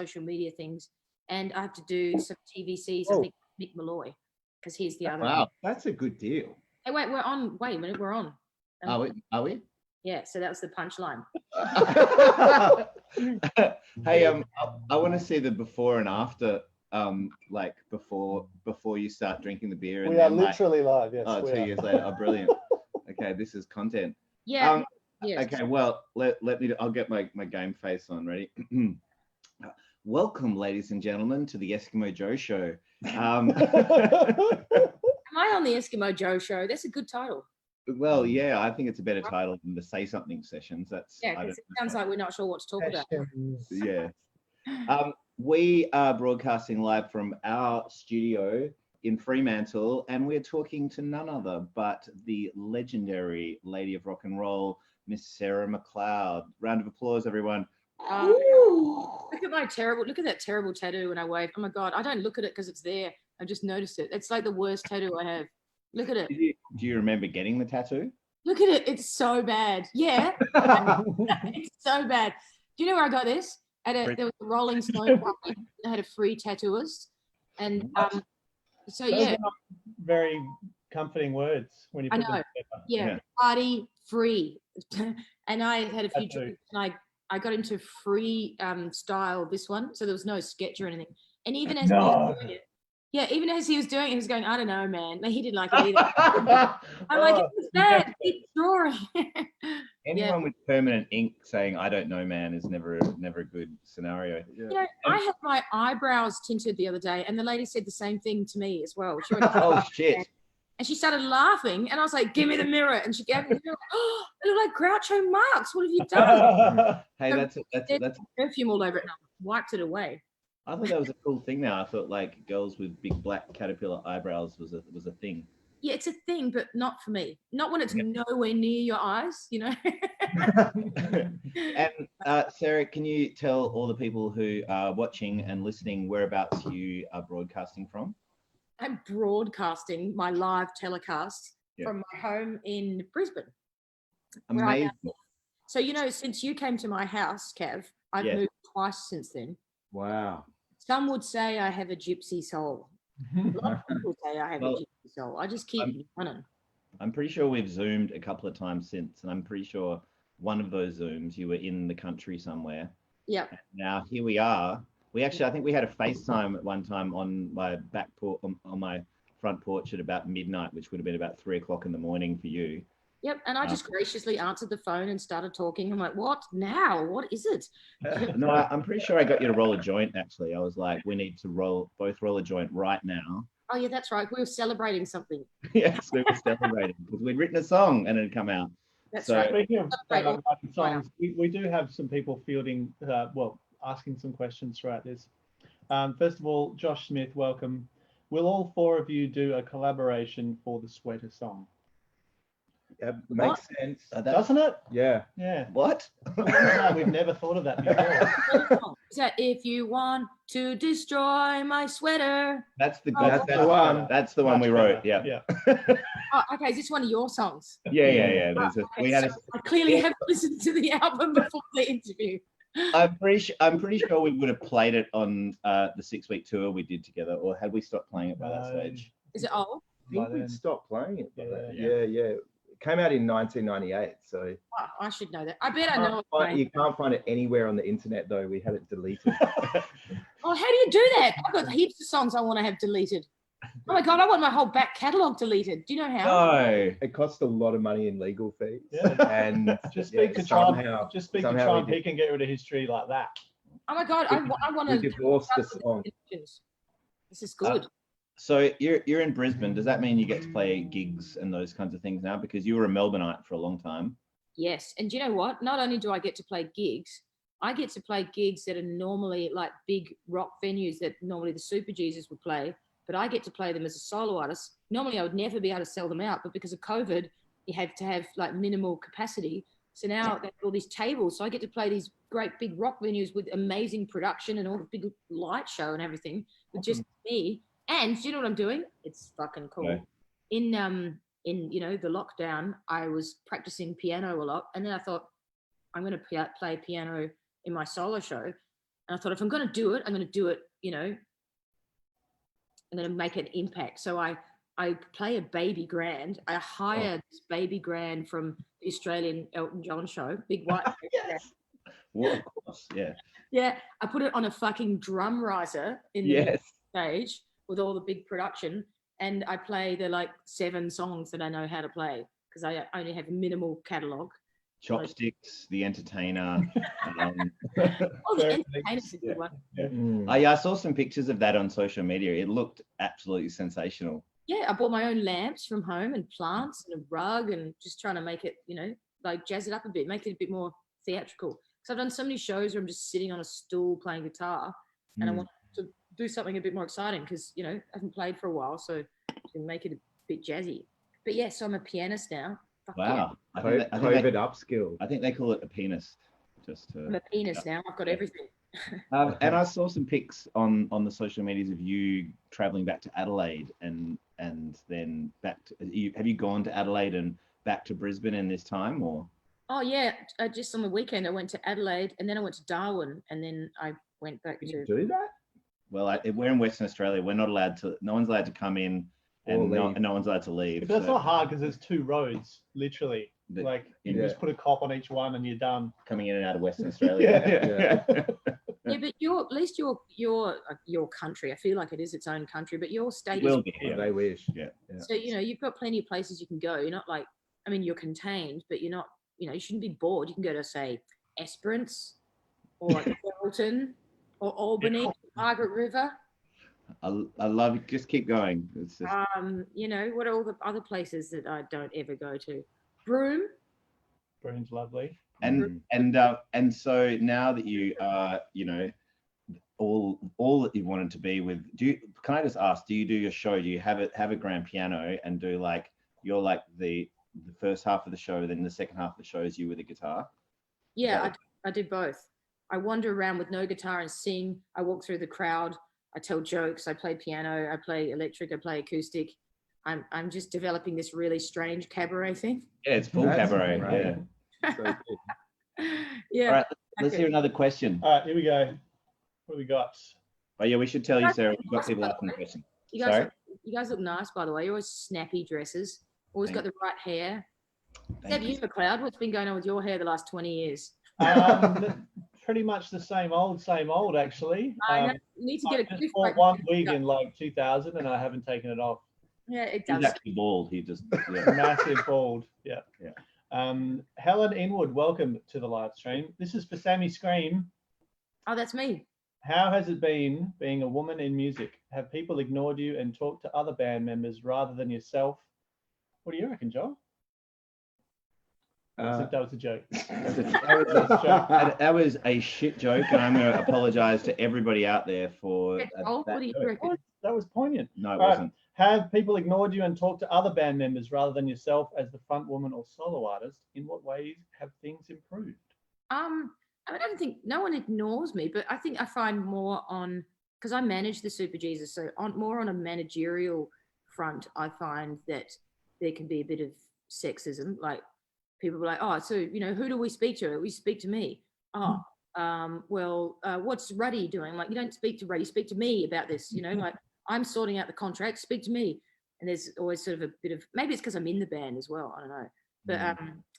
social media things, and I have to do some TVCs. I think Mick Malloy, because he's the other. Wow, that's a good deal. Hey, wait, we're on. Wait a minute, we're on. Are we? Yeah, so that was the punchline. Hey, I want to see the before and after, like before you start drinking the beer. And we are literally live. Yes. 2 years later. Oh, brilliant. Okay, this is content. Yeah. Yes. Okay, well, let me. I'll get my game face on. Ready? Welcome, ladies and gentlemen, to the Eskimo Joe Show. Am I on the Eskimo Joe Show? That's a good title. Well, yeah, I think it's a better title than the Say Something sessions. That's because it sounds like we're not sure what to talk about. Yeah. We are broadcasting live from our studio in Fremantle, and we're talking to none other but the legendary lady of rock and roll, Miss Sarah McLeod. Round of applause, everyone. Look at that terrible tattoo when I wave. Oh my God, I don't look at it because it's there. I just noticed it. It's like the worst tattoo I have. Look at it. Do you remember getting the tattoo? Look at it. It's so bad. Yeah. It's so bad. Do you know where I got this? There was a Rolling Stone party. I had a free tattooist. And so, Those yeah. are not very comforting words when you put them together. Yeah. Party free. And I had a few drinks and I got into free style this one. So there was no sketch or anything. And even as he was doing it, even as he was doing it, he was going, I don't know, man. Like, he didn't like it either. I'm like, it's bad. Keep drawing. Anyone with permanent ink saying, I don't know, man, is never a good scenario. Yeah. You know, I had my eyebrows tinted the other day, and the lady said the same thing to me as well. She went, oh, shit. And she started laughing, and I was like, give me the mirror. And she gave me the mirror. Oh, it looked like Groucho Marx. What have you done? Hey, so that's perfume all over it, and I wiped it away. I thought that was a cool thing now. I thought like girls with big black caterpillar eyebrows was a thing. Yeah, it's a thing, but not for me. Not when it's nowhere near your eyes, you know. And Sarah, can you tell all the people who are watching and listening whereabouts you are broadcasting from? I'm broadcasting my live telecast from my home in Brisbane. Amazing. So, you know, since you came to my house, Kev, I've moved twice since then. Wow. Some would say I have a gypsy soul. A lot of people say I have a gypsy soul. I just keep running. I'm pretty sure we've Zoomed a couple of times since, and I'm pretty sure one of those Zooms you were in the country somewhere. Yeah. Now here we are. I think we had a FaceTime at one time on my back porch, on my front porch at about midnight, which would have been about 3 o'clock in the morning for you. Yep, and I just graciously answered the phone and started talking. I'm like, what now? What is it? No, I'm pretty sure I got you to roll a joint, actually. I was like, we need to both roll a joint right now. Oh, yeah, that's right. We were celebrating something. Yes, we were celebrating because we'd written a song and it had come out. That's right. Speaking of songs, we do have some people fielding, asking some questions throughout this. First of all, Josh Smith, welcome. Will all four of you do a collaboration for the Sweater song? Yeah, makes sense. Doesn't it? Yeah. Yeah. What? We've never thought of that before. Is that if you want to destroy my sweater? That's the one. That's the one we wrote. Yeah. Oh, okay, is this one of your songs? Yeah. I clearly haven't listened to the album before the interview. I'm pretty sure we would have played it on the 6-week tour we did together, or had we stopped playing it by that stage? Is it old? I think we'd stopped playing it. Yeah. It came out in 1998, so. Oh, I should know that. I bet I know it. You can't find it anywhere on the internet, though. We had it deleted. Oh, how do you do that? I've got heaps of songs I want to have deleted. Oh my God, I want my whole back catalogue deleted. Do you know how? No. It costs a lot of money in legal fees. Yeah. And just speak to Trump. Just speak to Trump. He can get rid of history like that. Oh my God, I want to divorce the song. This is good. So you're in Brisbane. Does that mean you get to play gigs and those kinds of things now? Because you were a Melbourneite for a long time. Yes. And do you know what? Not only do I get to play gigs, I get to play gigs that are normally like big rock venues that normally the Superjesus would play, but I get to play them as a solo artist. Normally I would never be able to sell them out, but because of COVID, you have to have like minimal capacity. So now they have all these tables. So I get to play these great big rock venues with amazing production and all the big light show and everything with just me. And do you know what I'm doing? It's fucking cool. Okay. In you know, the lockdown, I was practicing piano a lot, and then I thought I'm going to play piano in my solo show. And I thought, if I'm going to do it, I'm going to do it, I'm going to make an impact. So I play a baby grand. I hired this baby grand from the Australian Elton John show, big white. Yes. Well, of course, yeah. Yeah, I put it on a fucking drum riser in the stage with all the big production, and I play the 7 songs that I know how to play because I only have a minimal catalogue. Chopsticks, The Entertainer. Oh, The Entertainer's a good one. I saw some pictures of that on social media. It looked absolutely sensational. Yeah, I bought my own lamps from home and plants and a rug and just trying to make it, jazz it up a bit, make it a bit more theatrical. Because I've done so many shows where I'm just sitting on a stool playing guitar, and I want to do something a bit more exciting because, I haven't played for a while, so I can make it a bit jazzy. But yeah, so I'm a pianist now. Fuck wow. Yeah. COVID upskill. I think they call it a pianist. I'm a pianist now. I've got everything. And I saw some pics on the social medias of you traveling back to Adelaide and then back to. Have you gone to Adelaide and back to Brisbane in this time, or? Oh yeah, just on the weekend I went to Adelaide and then I went to Darwin and then I went back Can to. you do that? Well, we're in Western Australia. We're not allowed to. No one's allowed to come in, and no one's allowed to leave. But that's not hard because there's 2 roads, literally. You just put a cop on each one and you're done. Coming in and out of Western Australia. Yeah, but at least your country. I feel like it is its own country, but your state Will is. be. They wish. Yeah. So you've got plenty of places you can go. You're not you're contained, but you're not. You shouldn't be bored. You can go to say Esperance, or Geraldton, or Albany, Margaret River. I love it. Just keep going. It's just... what are all the other places that I don't ever go to? Broome. Broome's lovely. And so now that you are, all that you wanted to be with, can I just ask, do you do your show? Do you have a grand piano and do you're the first half of the show, then the second half of the show is you with a guitar? Yeah, I do both. I wander around with no guitar and sing. I walk through the crowd. I tell jokes. I play piano. I play electric. I play acoustic. I'm just developing this really strange cabaret thing. Yeah, it's full cabaret. Right. Yeah. So good. Yeah. All right, let's hear another question. All right, here we go. What do we got? Oh yeah, we should tell you, Sarah. We've got people asking the question. You guys look nice, by the way. You're always snappy dresses. Always got the right hair. Except you, McLeod. What's been going on with your hair the last 20 years? Pretty much the same old, actually. You need to get a just bought one wig in 2000 and I haven't taken it off. Yeah, it does. He's actually bald. He just massive bald. Yeah. Yeah. Helen Inwood, welcome to the live stream. This is for Sammy Scream. Oh, that's me. How has it been being a woman in music? Have people ignored you and talked to other band members rather than yourself? What do you reckon, John? That was a joke. That was a shit joke, and I'm going to apologise to everybody out there for what do you reckon? That was poignant. No, it wasn't. Have people ignored you and talked to other band members rather than yourself as the front woman or solo artist? In what ways have things improved? I don't think no one ignores me, but I think I find more because I manage the Superjesus, so more on a managerial front, I find that there can be a bit of sexism. Like people are like, oh, so who do we speak to? We speak to me. Oh, what's Ruddy doing? Like, you don't speak to Ruddy, speak to me about this. Like I'm sorting out the contract, speak to me. And there's always sort of a bit of, maybe it's because I'm in the band as well. I don't know. But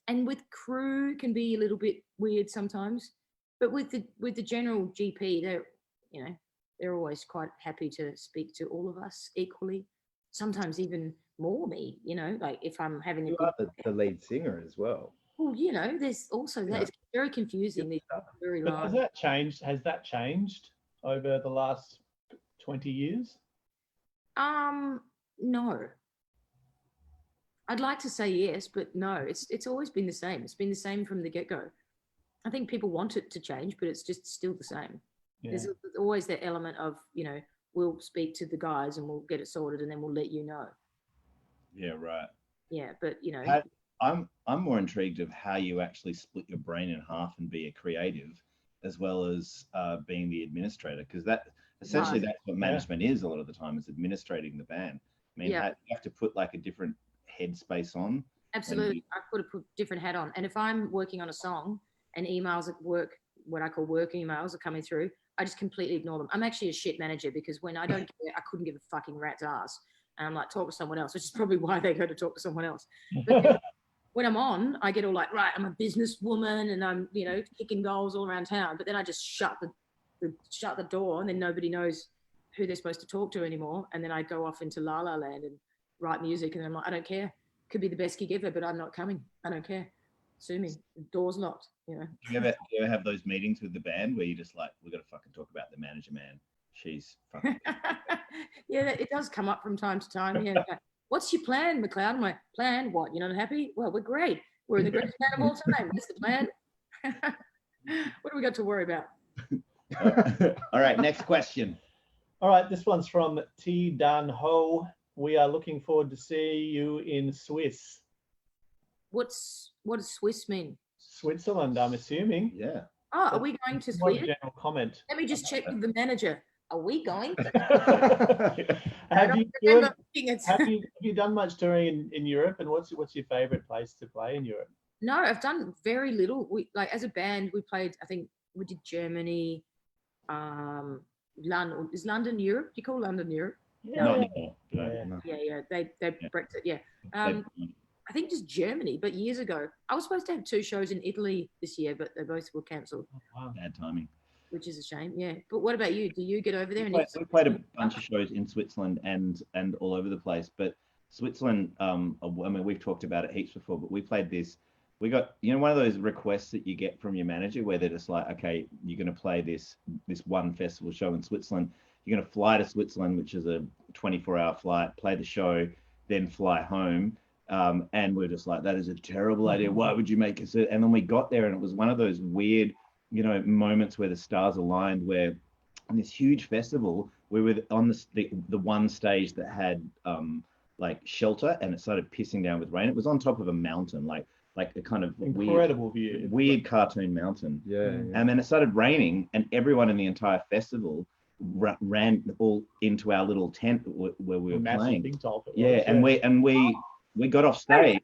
and with crew can be a little bit weird sometimes. But with the general GP, they're always quite happy to speak to all of us equally. Sometimes even more me, like if I'm having you are the lead singer as well. Well, there's also that. It's very confusing. These very but has that changed? Has that changed over the last 20 years? No. I'd like to say yes, but no. It's always been the same. It's been the same from the get-go. I think people want it to change, but it's just still the same. Yeah. There's always that element of, we'll speak to the guys and we'll get it sorted and then we'll let you know. Yeah, right. Yeah, but I'm more intrigued of how you actually split your brain in half and be a creative as well as being the administrator, because that's what management is a lot of the time, is administrating the band. I mean, you have to put like a different headspace on. Absolutely. I've got to put a different hat on. And if I'm working on a song and emails at work, what I call work emails are coming through, I just completely ignore them. I'm actually a shit manager because when I don't care, I couldn't give a fucking rat's ass. And I'm like, talk to someone else, which is probably why they go to talk to someone else. But when I'm on, I get all like, right, I'm a businesswoman and I'm, you know, kicking goals all around town. But then I just shut the door, and then nobody knows who they're supposed to talk to anymore. And then I go off into La La Land and write music, and I'm like, I don't care. Could be the best gig ever, but I'm not coming. I don't care. Sue me. The door's locked, you know. Do you ever have those meetings with the band where you're just like, we've got to fucking talk about the manager, man. She's fucking. Yeah, it does come up from time to time. Yeah. What's your plan, McLeod? My plan? What? You're not happy? Well, we're great. We're in the greatest plan of all time. What's the plan? What do we got to worry about? All right, next question. All right, this one's from T. Dan Ho. We are looking forward to see you in Swiss. What does Swiss mean? Switzerland, I'm assuming. Yeah. Oh, are we going to More of a Sweden? general comment. Let me just check with the manager. Are we going? Have you done much touring in Europe? And what's your favorite place to play in Europe? No, I've done very little. We as a band, we played. I think we did Germany. London is London Europe? Do you call London Europe? Yeah. Not anymore. No. Yeah. They Brexit. Yeah. I think just Germany, but years ago. I was supposed to have 2 shows in Italy this year, but they both were cancelled. Oh, wow. Bad timing. Which is a shame. Yeah. But what about you? Do you get over there? We played a bunch of shows in Switzerland and all over the place. But Switzerland, I mean, we've talked about it heaps before, but we played this. We got, you know, one of those requests that you get from your manager where they're just like, okay, you're going to play this one festival show in Switzerland. You're going to fly to Switzerland, which is a 24-hour flight, play the show, then fly home. And we're just like, that is a terrible idea. Why would you make us? And then we got there, and it was one of those weird, you know, moments where the stars aligned, where on this huge festival, we were on the one stage that had like shelter, and it started pissing down with rain. It was on top of a mountain, like a kind of incredible view, weird cartoon mountain. Yeah. And then it started raining, and everyone in the entire festival ran all into our little tent where we were playing. And we got off stage,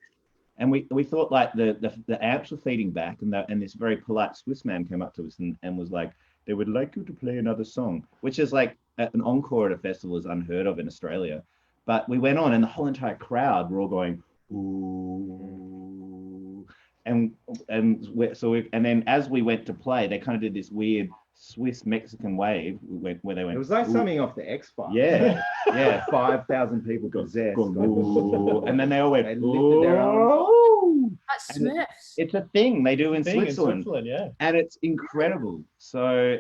and we thought like the amps were feeding back, and this very polite Swiss man came up to us and was like, they would like you to play another song, which is like an encore at a festival is unheard of in Australia. But we went on, and the whole entire crowd were all going, ooh. And then as we went to play, they kind of did this weird Swiss Mexican wave where they went. It was like something off the X-Files. Yeah, yeah. 5,000 people possessed. And then they all went. They lifted their arms. Smurfs. It's a thing they do in Switzerland. Yeah. And it's incredible. So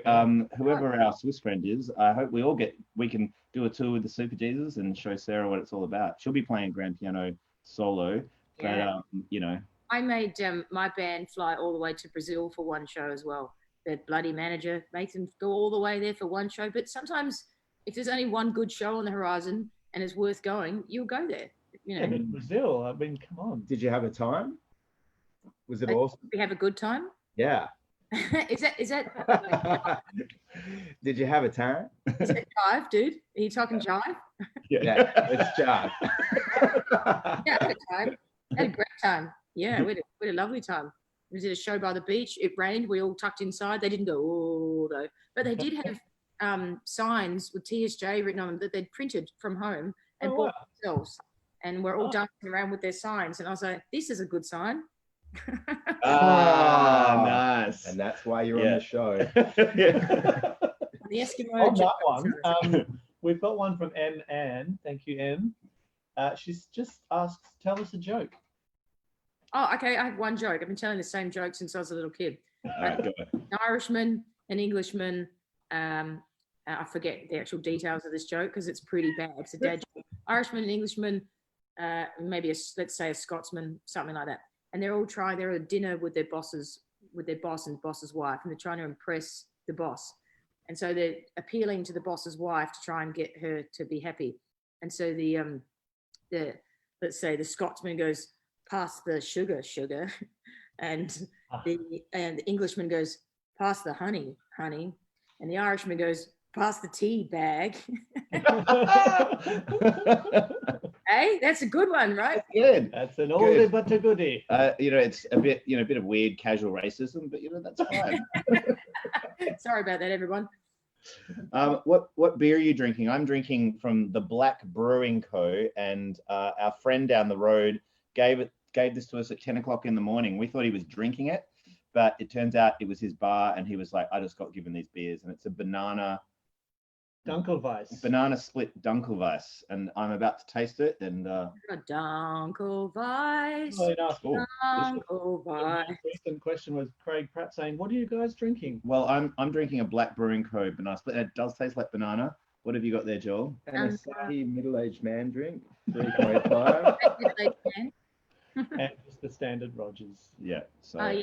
whoever our Swiss friend is, I hope we can do a tour with the Superjesus and show Sarah what it's all about. She'll be playing grand piano solo, but you know. I made my band fly all the way to Brazil for one show as well. Their bloody manager makes them go all the way there for one show. But sometimes if there's only one good show on the horizon and it's worth going, you'll go there. You know. In Brazil, I mean, come on. Did you have a time? Was it awesome? We have a good time? Yeah. Is that Did you have a time? Is it jive, dude? Are you talking jive? Yeah, it's jive. Yeah, I had a time. I had a great time. Yeah, we had a lovely time. We did a show by the beach. It rained. We all tucked inside. They didn't go, oh, though. But they did have signs with TSJ written on them that they'd printed from home and bought themselves. And we're all dancing around with their signs. And I was like, this is a good sign. Nice. And that's why you're on the show. The Eskimo. On that one, we've got one from M. Ann. Thank you, M. She's just asked, tell us a joke. Oh, okay. I have one joke. I've been telling the same joke since I was a little kid. All right, go ahead. An Irishman, an Englishman. I forget the actual details of this joke because it's pretty bad. It's a dad joke. Irishman, an Englishman, maybe let's say a Scotsman, something like that. And they're at a dinner with their boss and boss's wife, and they're trying to impress the boss. And so they're appealing to the boss's wife to try and get her to be happy. And so let's say the Scotsman goes, pass the sugar, and the Englishman goes, pass the honey, and the Irishman goes, pass the tea bag. Hey, that's a good one, right? Good. That's an oldie but a goodie. It's a bit of weird casual racism, but that's fine. Sorry about that, everyone. What beer are you drinking? I'm drinking from the Black Brewing Co. And our friend down the road gave this to us at 10 o'clock in the morning. We thought he was drinking it, but it turns out it was his bar, and he was like, I just got given these beers, and it's a banana split Dunkelweiss, and I'm about to taste it. And Dunkelweiss. Really nice. Dunkelweiss. The recent question was Craig Pratt saying, "What are you guys drinking?" Well, I'm drinking a Black Brewing Co. banana split. It does taste like banana. What have you got there, Joel? And a Sahi middle-aged man drink, 3.5. And just the standard Rogers. Yeah. So I'm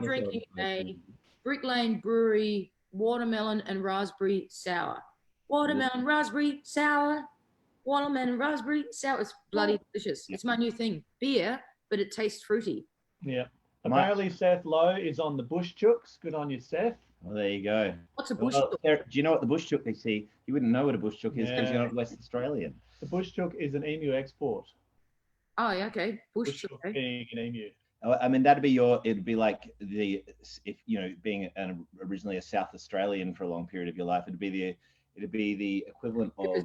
drinking a Brick Lane Brewery watermelon and raspberry sour. Watermelon, raspberry sour. Watermelon, raspberry sour. It's bloody delicious. It's my new thing. Beer, but it tastes fruity. Yeah. Apparently, Seth Lowe is on the Bush Chooks. Good on you, Seth. Well, there you go. What's a bush? Do you know what the bush chook is? See, you wouldn't know what a bush chook is because you're not West Australian. The Bush Chook is an emu export. Oh, yeah, okay. Bush chook. Being an emu. I mean, it'd be like being originally a South Australian for a long period of your life, it'd be the equivalent of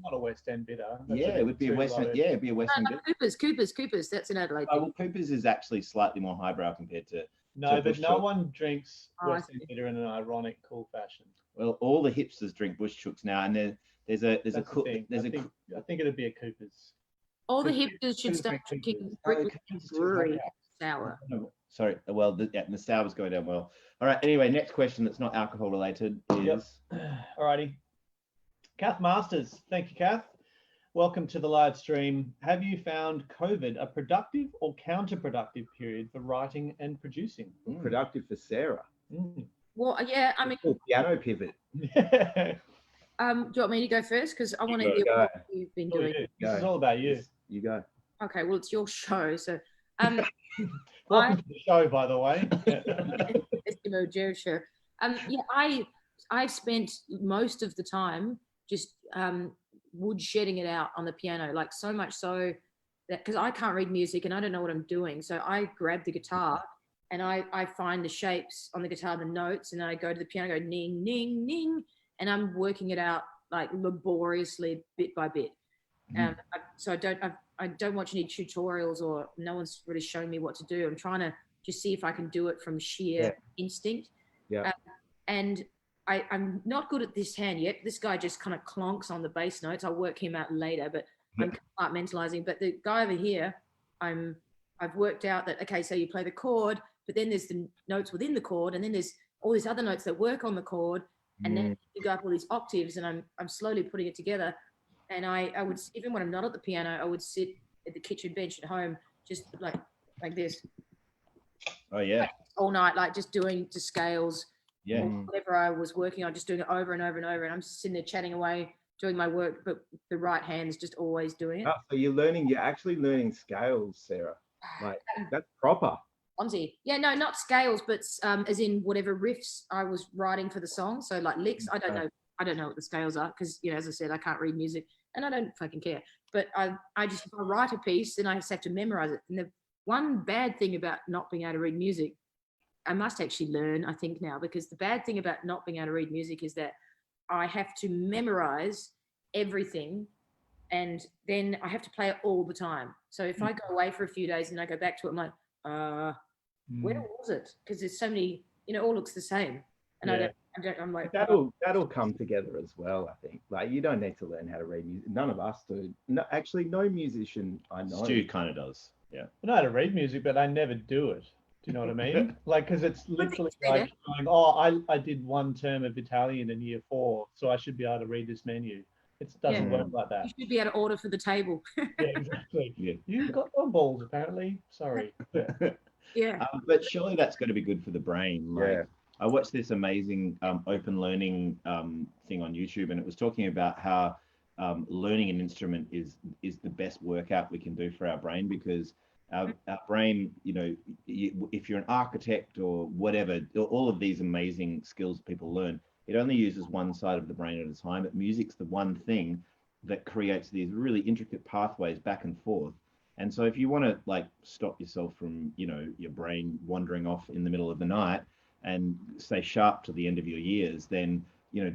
not a West End bitter. It would be a Western. Yeah, it'd be a Western bitter. Coopers. That's in Adelaide. Well, Coopers is actually slightly more highbrow compared to. No, but no one drinks West End bitter in an ironic, cool fashion. Well, all the hipsters drink bush chooks now, and I think it'd be a Coopers. All the hipsters should start drinking Brick Lane Brewery sour. Sorry. Well, the sour's going down well. All right. Anyway, next question that's not alcohol related is. All righty. Kath Masters. Thank you, Kath. Welcome to the live stream. Have you found COVID a productive or counterproductive period for writing and producing? Productive for Sarah. Well, yeah, I mean, piano pivot. do you want me to go first? Because I want to hear what you've been doing. This is all about you. You go. Okay, well, it's your show, so welcome to the show, by the way. Eskimo Joe show. I've spent most of the time just wood shedding it out on the piano, like so much so that because I can't read music and I don't know what I'm doing, so I grab the guitar and I find the shapes on the guitar, the notes, and then I go to the piano, go ning ning ning, and I'm working it out like laboriously, bit by bit. So I don't watch any tutorials, or no one's really showing me what to do. I'm trying to just see if I can do it from sheer instinct. Yeah. And I'm not good at this hand yet. This guy just kind of clonks on the bass notes. I'll work him out later, but I'm compartmentalizing. But the guy over here, I've worked out that, okay, so you play the chord, but then there's the notes within the chord, and then there's all these other notes that work on the chord, and then you go up all these octaves, and I'm slowly putting it together. And I would, even when I'm not at the piano, I would sit at the kitchen bench at home, just like this. Oh yeah. Like, all night, like just doing the scales. Yeah. Whatever I was working on, just doing it over and over and over. And I'm just sitting there chatting away, doing my work, but the right hand's just always doing it. Oh, so you're actually learning scales, Sarah. Like that's proper. Bonzi. Yeah, no, not scales, but as in whatever riffs I was writing for the song. So like licks, I don't know what the scales are because, as I said, I can't read music and I don't fucking care. But I just, if I write a piece, then I just have to memorize it. And the one bad thing about not being able to read music, I must actually learn, I think now, because the bad thing about not being able to read music is that I have to memorize everything and then I have to play it all the time. So if I go away for a few days and I go back to it, I'm like, where was it? Because there's so many, it all looks the same. And I'm like, that'll come together as well, I think. Like you don't need to learn how to read music. None of us do. No, actually, no musician I know. Stu kind of does. Yeah. I know how to read music, but I never do it. Do you know what I mean? Like, because it's literally like going, I did one term of Italian in year 4, so I should be able to read this menu. It doesn't work like that. You should be able to order for the table. Yeah, exactly. Yeah. You've got no balls, apparently. Sorry. Yeah. But surely that's got to be good for the brain. Like, I watched this amazing open learning thing on YouTube, and it was talking about how learning an instrument is the best workout we can do for our brain, because our brain, if you're an architect or whatever, all of these amazing skills people learn, it only uses one side of the brain at a time. But music's the one thing that creates these really intricate pathways back and forth. And so if you want to like stop yourself from, your brain wandering off in the middle of the night and stay sharp to the end of your years, then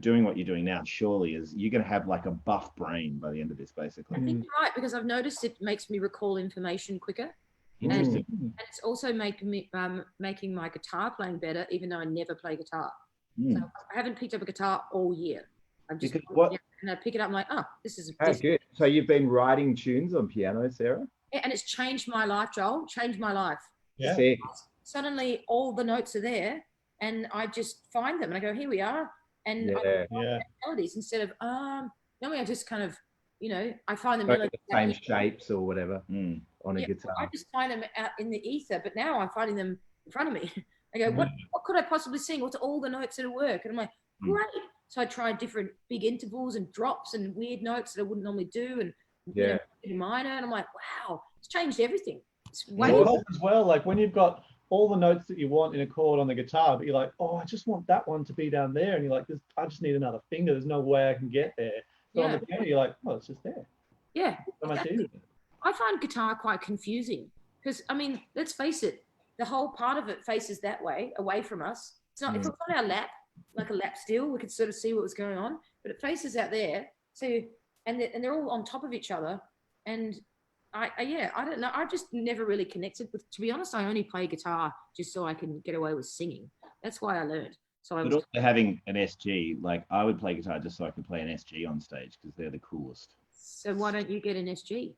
doing what you're doing now, surely you're going to have like a buff brain by the end of this, basically. I think you're right, because I've noticed it makes me recall information quicker. Interesting. And it's also making my guitar playing better, even though I never play guitar. So I haven't picked up a guitar all year. I've just and I pick it up, I'm like, oh, this is good. So you've been writing tunes on piano, Sarah? Yeah, and it's changed my life, Joel. Changed my life. Yeah. Suddenly all the notes are there, and I just find them and I go, here we are. And I melodies instead of normally I just kind of, I find the melodies the same shapes or whatever on a guitar. I just find them out in the ether, but now I'm finding them in front of me. I go, what could I possibly sing? What's all the notes that'll work? And I'm like, great. So I tried different big intervals and drops and weird notes that I wouldn't normally do, and minor, and I'm like, wow, it's changed everything. It's way as well. Like when you've got all the notes that you want in a chord on the guitar, but you're like, oh, I just want that one to be down there, and you're like, I just need another finger. There's no way I can get there. So on the piano, you're like, oh, it's just there. Yeah. So much easier. I find guitar quite confusing because, I mean, let's face it, the whole part of it faces that way, away from us. It's not. If it's on our lap, like a lap steel, we could sort of see what was going on, but it faces out there. So, and they're all on top of each other, and I don't know. I just never really connected with. To be honest, I only play guitar just so I can get away with singing. That's why I learned. So but also having an SG, like I would play guitar just so I could play an SG on stage because they're the coolest. So why don't you get an SG?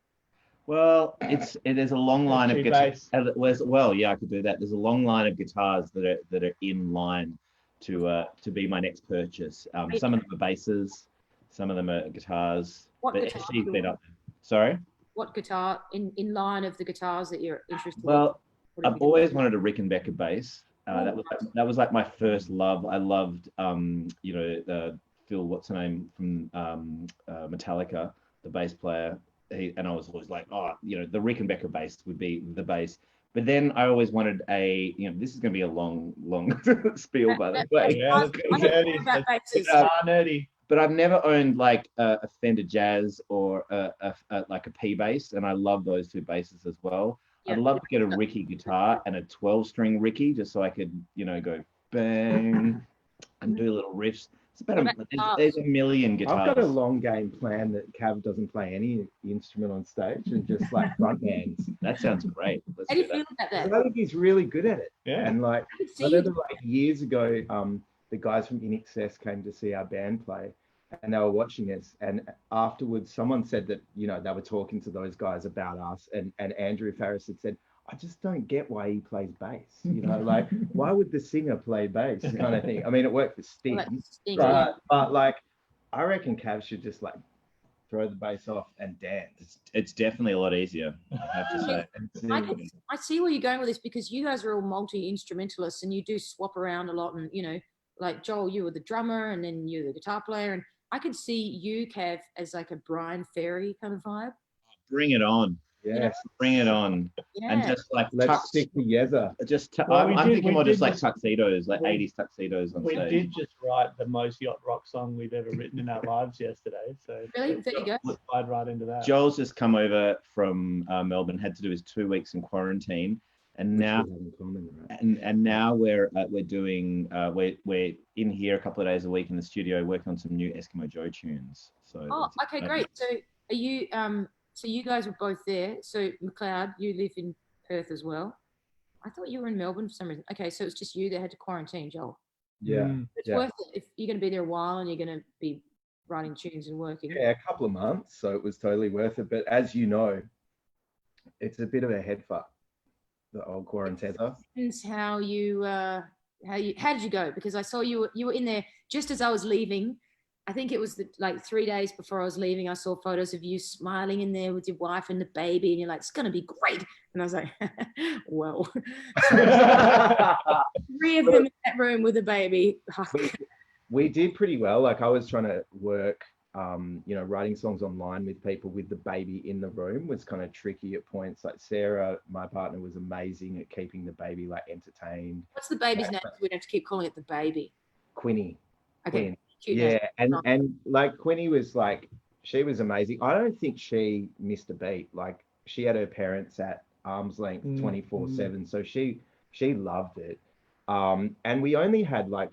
Well, there's a long line of guitars. Well, yeah, I could do that. There's a long line of guitars that are in line to be my next purchase. Some of them are basses, some of them are guitars. What but guitar SG's been up there. Sorry? What guitar in line of the guitars that you're interested in? Well, I've always wanted a Rickenbacker bass. That was like my first love. I loved Phil, what's her name from Metallica, the bass player. And I was always like, the Rickenbacker bass would be the bass. But then I always wanted this is going to be a long spiel, by the way. Yeah, it's nerdy. But I've never owned like a Fender Jazz or like a P bass, and I love those two basses as well. Yeah. I'd love to get a Ricky guitar and a 12-string Ricky, just so I could, go bang and do little riffs. There's a million guitars. I've got a long game plan that Cav doesn't play any instrument on stage and just like front bands. That sounds great. How do you feel about that? I think he's really good at it. Yeah. And like, I remember like years ago, the guys from In Excess came to see our band play, and they were watching us. And afterwards, someone said that they were talking to those guys about us, and Andrew Farris had said, I just don't get why he plays bass. Like, why would the singer play bass kind of thing? I mean, it worked for Sting, but like, I reckon Cav should just like throw the bass off and dance. It's definitely a lot easier, I have to say. I see where you're going with this, because you guys are all multi-instrumentalists and you do swap around a lot. And, like Joel, you were the drummer and then you're the guitar player. And I could see you, Cav, as like a Brian Ferry kind of vibe. Bring it on. Yes, bring it on. Yeah. And just like let's stick together. I'm thinking more just like tuxedos, like 80s tuxedos on stage. We did just write the most yacht rock song we've ever written in our lives yesterday. So really, there you go. Slide right into that. Joel's just come over from Melbourne, had to do his 2 weeks in quarantine, and now now we're doing we're in here a couple of days a week in the studio working on some new Eskimo Joe tunes. So okay, great. So are you So you guys were both there. So McLeod, you live in Perth as well. I thought you were in Melbourne for some reason. Okay, so it's just you that had to quarantine, Joel. Yeah. It's worth it if you're going to be there a while and you're going to be writing tunes and working. Yeah, a couple of months, so it was totally worth it. But as you know, it's a bit of a head fuck, the old quarantine. Depends how did you go? Because I saw you were in there just as I was leaving. I think it was like 3 days before I was leaving. I saw photos of you smiling in there with your wife and the baby, and you're like, "It's gonna be great." And I was like, "Well, 3 of them in that room with a baby." We did pretty well. Like I was trying to work, writing songs online with people with the baby in the room was kind of tricky at points. Like Sarah, my partner, was amazing at keeping the baby like entertained. What's the baby's name? We don't have to keep calling it the baby. Quinny. Okay. Quinn. Yeah, and like Quinny was like, she was amazing. I don't think she missed a beat. Like she had her parents at arm's length 24/7, so she loved it. And we only had like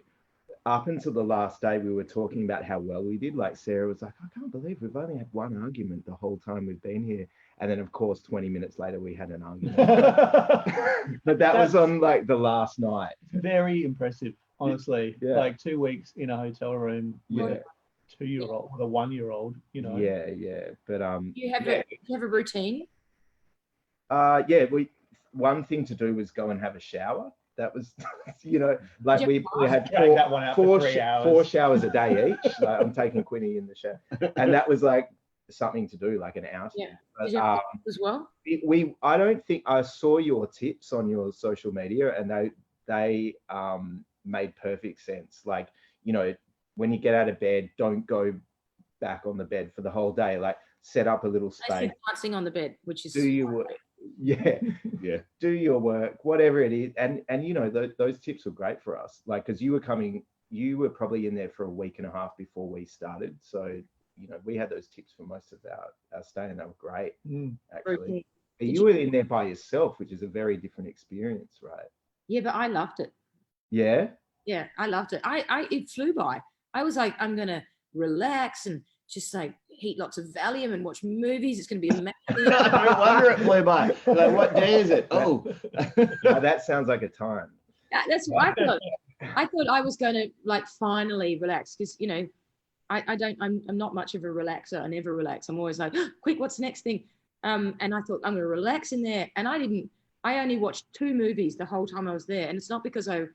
up until the last day, we were talking about how well we did. Like Sarah was like, I can't believe we've only had one argument the whole time we've been here. And then, of course, 20 minutes later, we had an argument. But that was on like the last night. Very impressive, honestly. Yeah. Like 2 weeks in a hotel room with Yeah. a 2-year-old, with a 1-year-old, you know. Yeah. But You have a routine? yeah, one thing to do was go and have a shower. That was, you know, like we had that one out for 3 hours. 4 showers a day each. Like I'm taking Quinny in the shower, and that was like something to do, like an outing. Yeah. But, Did you have as well? I don't think I saw your tips on your social media, and they made perfect sense. Like, you know, when you get out of bed, don't go back on the bed for the whole day. Like, set up a little space. I said dancing on the bed, which is do your work. Yeah. Do your work, whatever it is, and you know, those tips were great for us. Like, because you were probably in there for a week and a half before we started, so you know, we had those tips for most of our stay, and they were great, actually. But you were in there by yourself, which is a very different experience, right? Yeah, but I loved it. Yeah? Yeah, I loved it. It flew by. I was like, I'm gonna relax and just like eat lots of Valium and watch movies. It's gonna be amazing. No wonder it flew by. Like, what day is it? Oh, That sounds like a time. That's what I thought. I thought I was gonna like finally relax, because you know, I'm not much of a relaxer. I never relax. I'm always like, quick, what's the next thing? And I thought I'm gonna relax in there, and I only watched 2 movies the whole time I was there, and it's not because I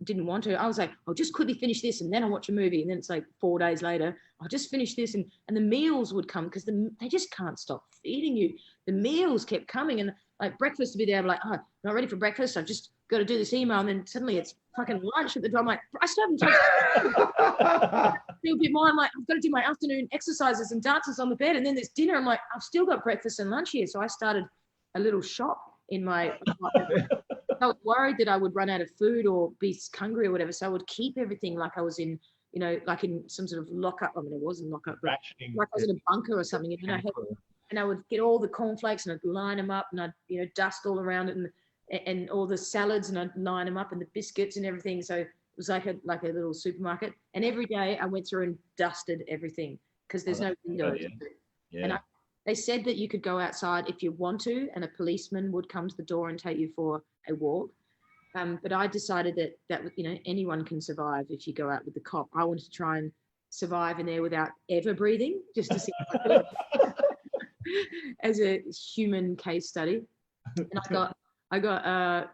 didn't want to. I was like, I'll just quickly finish this and then I'll watch a movie, and then it's like 4 days later, I'll just finish this, and the meals would come, because they just can't stop feeding you. The meals kept coming, and like breakfast would be there. I'm like, oh, not ready for breakfast. I've just got to do this email, and then suddenly it's fucking lunch at the door. I'm like, I still haven't touched a bit more. I'm like, I've got to do my afternoon exercises and dances on the bed, and then there's dinner. I'm like, I've still got breakfast and lunch here. So I started a little shop in my I was worried that I would run out of food or be hungry or whatever, so I would keep everything like I was in, you know, like in some sort of lockup. I mean, it wasn't lockup, but like I was in a bunker or something. And I would get all the cornflakes and I'd line them up, and I'd, you know, dust all around it, and all the salads, and I'd line them up, and the biscuits and everything. So it was like a little supermarket. And every day I went through and dusted everything, because there's no windows. Yeah. And they said that you could go outside if you want to, and a policeman would come to the door and take you for a walk. But I decided that you know, anyone can survive if you go out with the cop. I wanted to try and survive in there without ever breathing, just to see if I could. As a human case study. And I got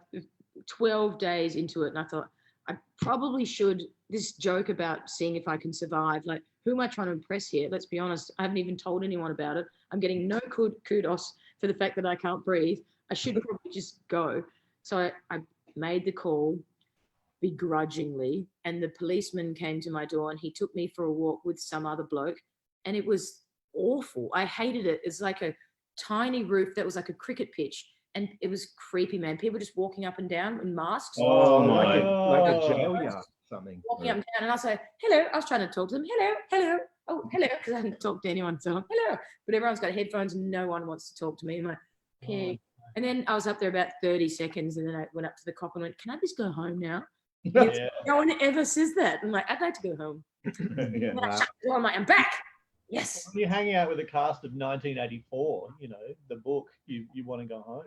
12 days into it, and I thought I probably should. This joke about seeing if I can survive, like, who am I trying to impress here? Let's be honest. I haven't even told anyone about it. I'm getting no kudos for the fact that I can't breathe. I should probably just go. So I made the call begrudgingly, and the policeman came to my door, and he took me for a walk with some other bloke, and it was awful. I hated it. It's like a tiny roof that was like a cricket pitch, and it was creepy, man. People just walking up and down in masks. Oh my like a jail yard something. Walking up and down, and I was like, hello. I was trying to talk to them. Hello. Oh, hello, because I hadn't talked to anyone. So hello. But everyone's got headphones and no one wants to talk to me. I'm like, okay. And then I was up there about 30 seconds, and then I went up to the cop and went, can I just go home now? Yeah. No one ever says that. I'm like, I'd like to go home. Yeah. And I shut the door. I'm like, I'm back. Yes. When you're hanging out with a cast of 1984, you know, the book, you want to go home.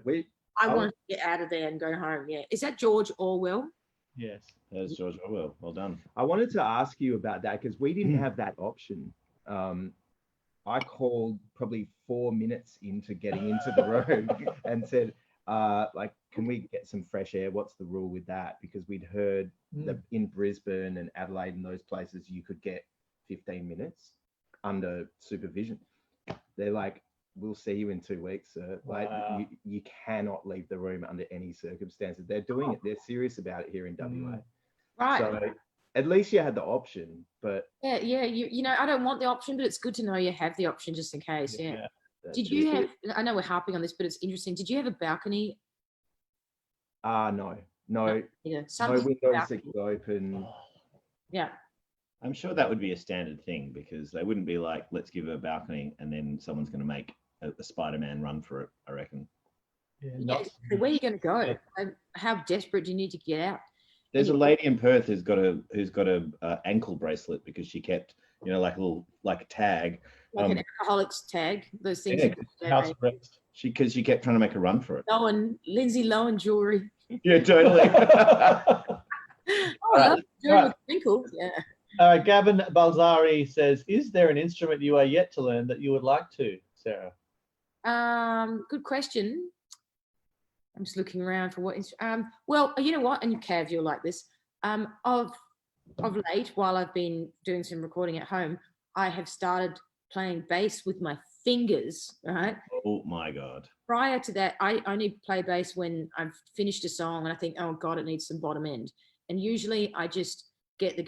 I want to get out of there and go home. Yeah. Is that George Orwell? Yes. There's George Orwell. Well done. I wanted to ask you about that, because we didn't have that option. I called probably 4 minutes into getting into the room and said, like, can we get some fresh air? What's the rule with that? Because we'd heard that in Brisbane and Adelaide and those places, you could get 15 minutes under supervision. They're like, we'll see you in 2 weeks, sir. Like, you cannot leave the room under any circumstances. They're doing it. They're serious about it here in WA. Right. So at least you had the option, but yeah. You know, I don't want the option, but it's good to know you have the option just in case. Yeah. Did you have? I know we're harping on this, but it's interesting. Did you have a balcony? No. No windows that could open. Yeah. I'm sure that would be a standard thing, because they wouldn't be like, let's give a balcony and then someone's going to make a Spider-Man run for it, I reckon. Yeah, Where are you going to go? How desperate do you need to get out? There's a lady in Perth who's got a ankle bracelet because she kept, like a tag. Like an alcoholic's tag, those things. Yeah, house arrest. Because she kept trying to make a run for it. Lindsay Lohan jewelry. Yeah, totally. Ankle. Yeah. Gavin Balzari says, "Is there an instrument you are yet to learn that you would like to, Sarah?" Good question. I'm just looking around for what. Well, you know what, and Cav, you're like this. Of late, while I've been doing some recording at home, I have started playing bass with my fingers. Right. Oh my God. Prior to that, I only play bass when I've finished a song and I think, oh God, it needs some bottom end. And usually I just get the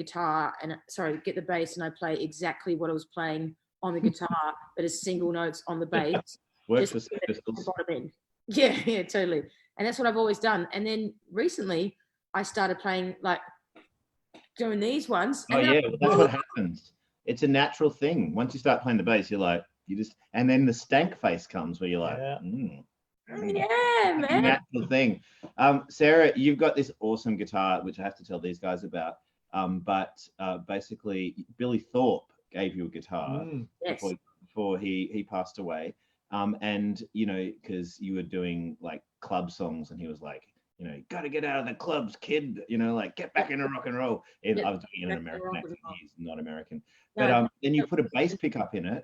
bass and I play exactly what I was playing on the guitar, but as single notes on the bass. Works for Pistols. Bottom end. Yeah, totally. And that's what I've always done. And then recently I started playing, like doing these ones. Oh yeah, that's what happens. It's a natural thing. Once you start playing the bass, you're like, and then the stank face comes where you're like, yeah, man. Natural thing. Sarah, you've got this awesome guitar, which I have to tell these guys about. But basically, Billy Thorpe gave you a guitar before he passed away. And because you were doing like club songs, and he was like, got to get out of the clubs, kid. Like get back into rock and roll. And I was doing it in American accent. He's not American. But then you put a bass pickup in it,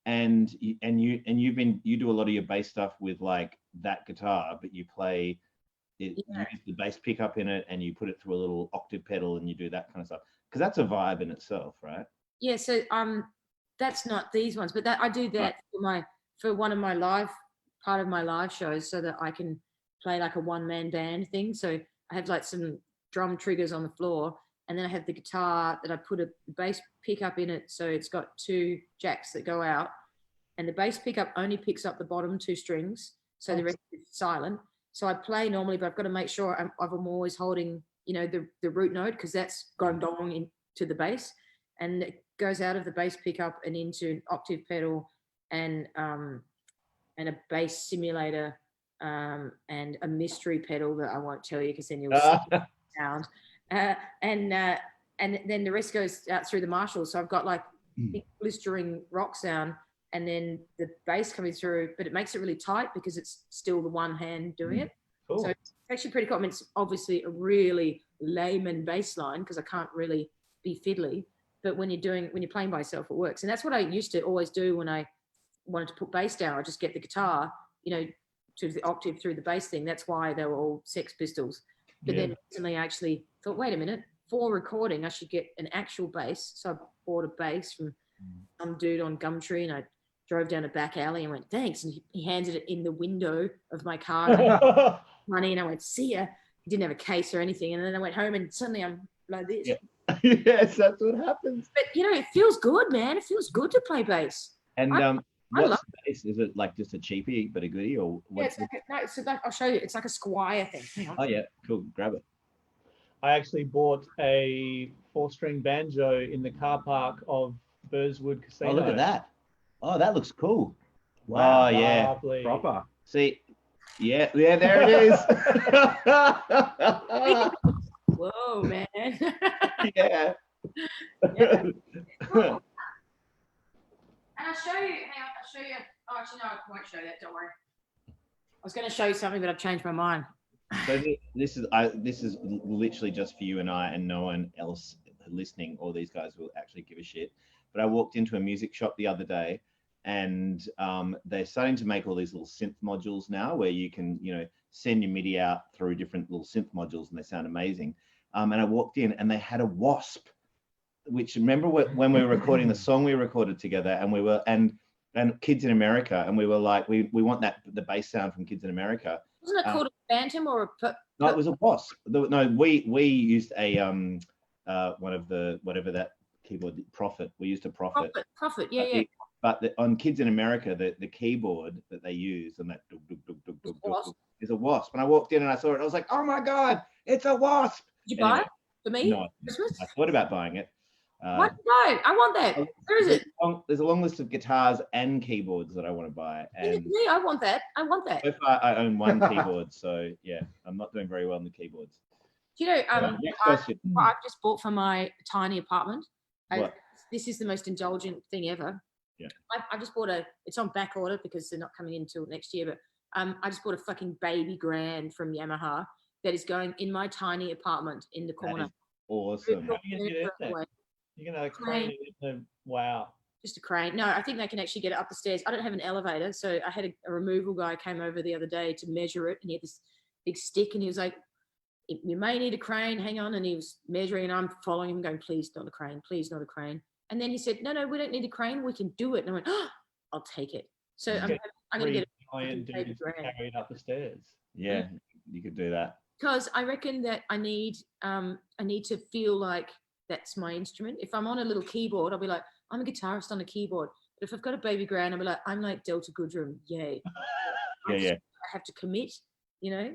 and you do a lot of your bass stuff with like that guitar, but you play it. You use the bass pickup in it, and you put it through a little octave pedal, and you do that kind of stuff because that's a vibe in itself, right? Yeah. So that's not these ones, but I do that for one of my part of my live shows, so that I can play like a one-man band thing. So I have like some drum triggers on the floor, and then I have the guitar that I put a bass pickup in it. So it's got 2 jacks that go out, and the bass pickup only picks up the bottom 2 strings. So the rest is silent. So I play normally, but I've got to make sure I'm always holding, the root note, because that's going dong into the bass, and it goes out of the bass pickup and into an octave pedal and a bass simulator and a mystery pedal that I won't tell you because then you'll see the sound. And then the rest goes out through the Marshall. So I've got like big blistering rock sound, and then the bass coming through, but it makes it really tight because it's still the one hand doing it. Cool. So it's actually pretty cool. I mean, it's obviously a really layman bass line because I can't really be fiddly, but when you're playing by yourself, it works. And that's what I used to always do when I wanted to put bass down. I just get the guitar, to the octave through the bass thing. That's why they were all Sex Pistols. But then recently I actually thought, wait a minute, for recording, I should get an actual bass. So I bought a bass from some dude on Gumtree, and I drove down a back alley and went, thanks. And he handed it in the window of my car. Money, and I went, see ya. He didn't have a case or anything. And then I went home, and suddenly I'm like this. Yeah. Yes, that's what happens. But, it feels good, man. It feels good to play bass. And what's the bass? Is it like just a cheapie but a goodie, or what's I'll show you. It's like a Squire thing. Hang on. Oh yeah, cool. Grab it. I actually bought a 4-string banjo in the car park of Burswood Casino. Oh, look at that. Oh, that looks cool. Wow. Oh yeah, lovely. Proper. See, yeah, there it is. Whoa, man. Yeah. Cool. And I'll show you. Hang on, I'll show you. Oh, actually, no, I won't show that. Don't worry. I was going to show you something, but I've changed my mind. So this is literally just for you and I, and no one else listening. All these guys will actually give a shit. But I walked into a music shop the other day, and they're starting to make all these little synth modules now, where you can, send your MIDI out through different little synth modules, and they sound amazing. And I walked in, and they had a wasp. Which, remember when we were recording the song we recorded together, and we were and Kids in America, and we were like, we want the bass sound from Kids in America. Wasn't it called a phantom or a? No, it was a wasp. No, we used a one of the whatever that keyboard Prophet. We used a Prophet. Prophet, yeah. But on Kids in America, the keyboard that they use and that is a wasp. And I walked in and I saw it. I was like, oh my God, it's a wasp. Did you buy it for me? No, Christmas? I thought about buying it. What? No, I want that. Where is it? There's a long list of guitars and keyboards that I want to buy. And me, I want that. So far, I own one keyboard, so yeah, I'm not doing very well on the keyboards. Do you know, Next question. I've just bought for my tiny apartment. What? This is the most indulgent thing ever. Yeah. I just bought it's on back order because they're not coming in until next year, but I just bought a fucking baby grand from Yamaha that is going in my tiny apartment in the corner. That is awesome. How are you gonna get in there? You're gonna crane it in. Wow. Just a crane. No, I think they can actually get it up the stairs. I don't have an elevator, so I had a removal guy came over the other day to measure it, and he had this big stick, and he was like, "You may need a crane. Hang on." And he was measuring, and I'm following him, going, "Please, not a crane. Please, not a crane." And then he said, "No, we don't need a crane. We can do it." And I went, "Oh, I'll take it." So I'm going to get a giant dudes carry it up the stairs. Yeah, you could do that. Because I reckon that I need to feel like that's my instrument. If I'm on a little keyboard, I'll be like, I'm a guitarist on a keyboard. But if I've got a baby grand, I'll be like, I'm like Delta Goodrum. Yay. Yeah. I have to commit, you know.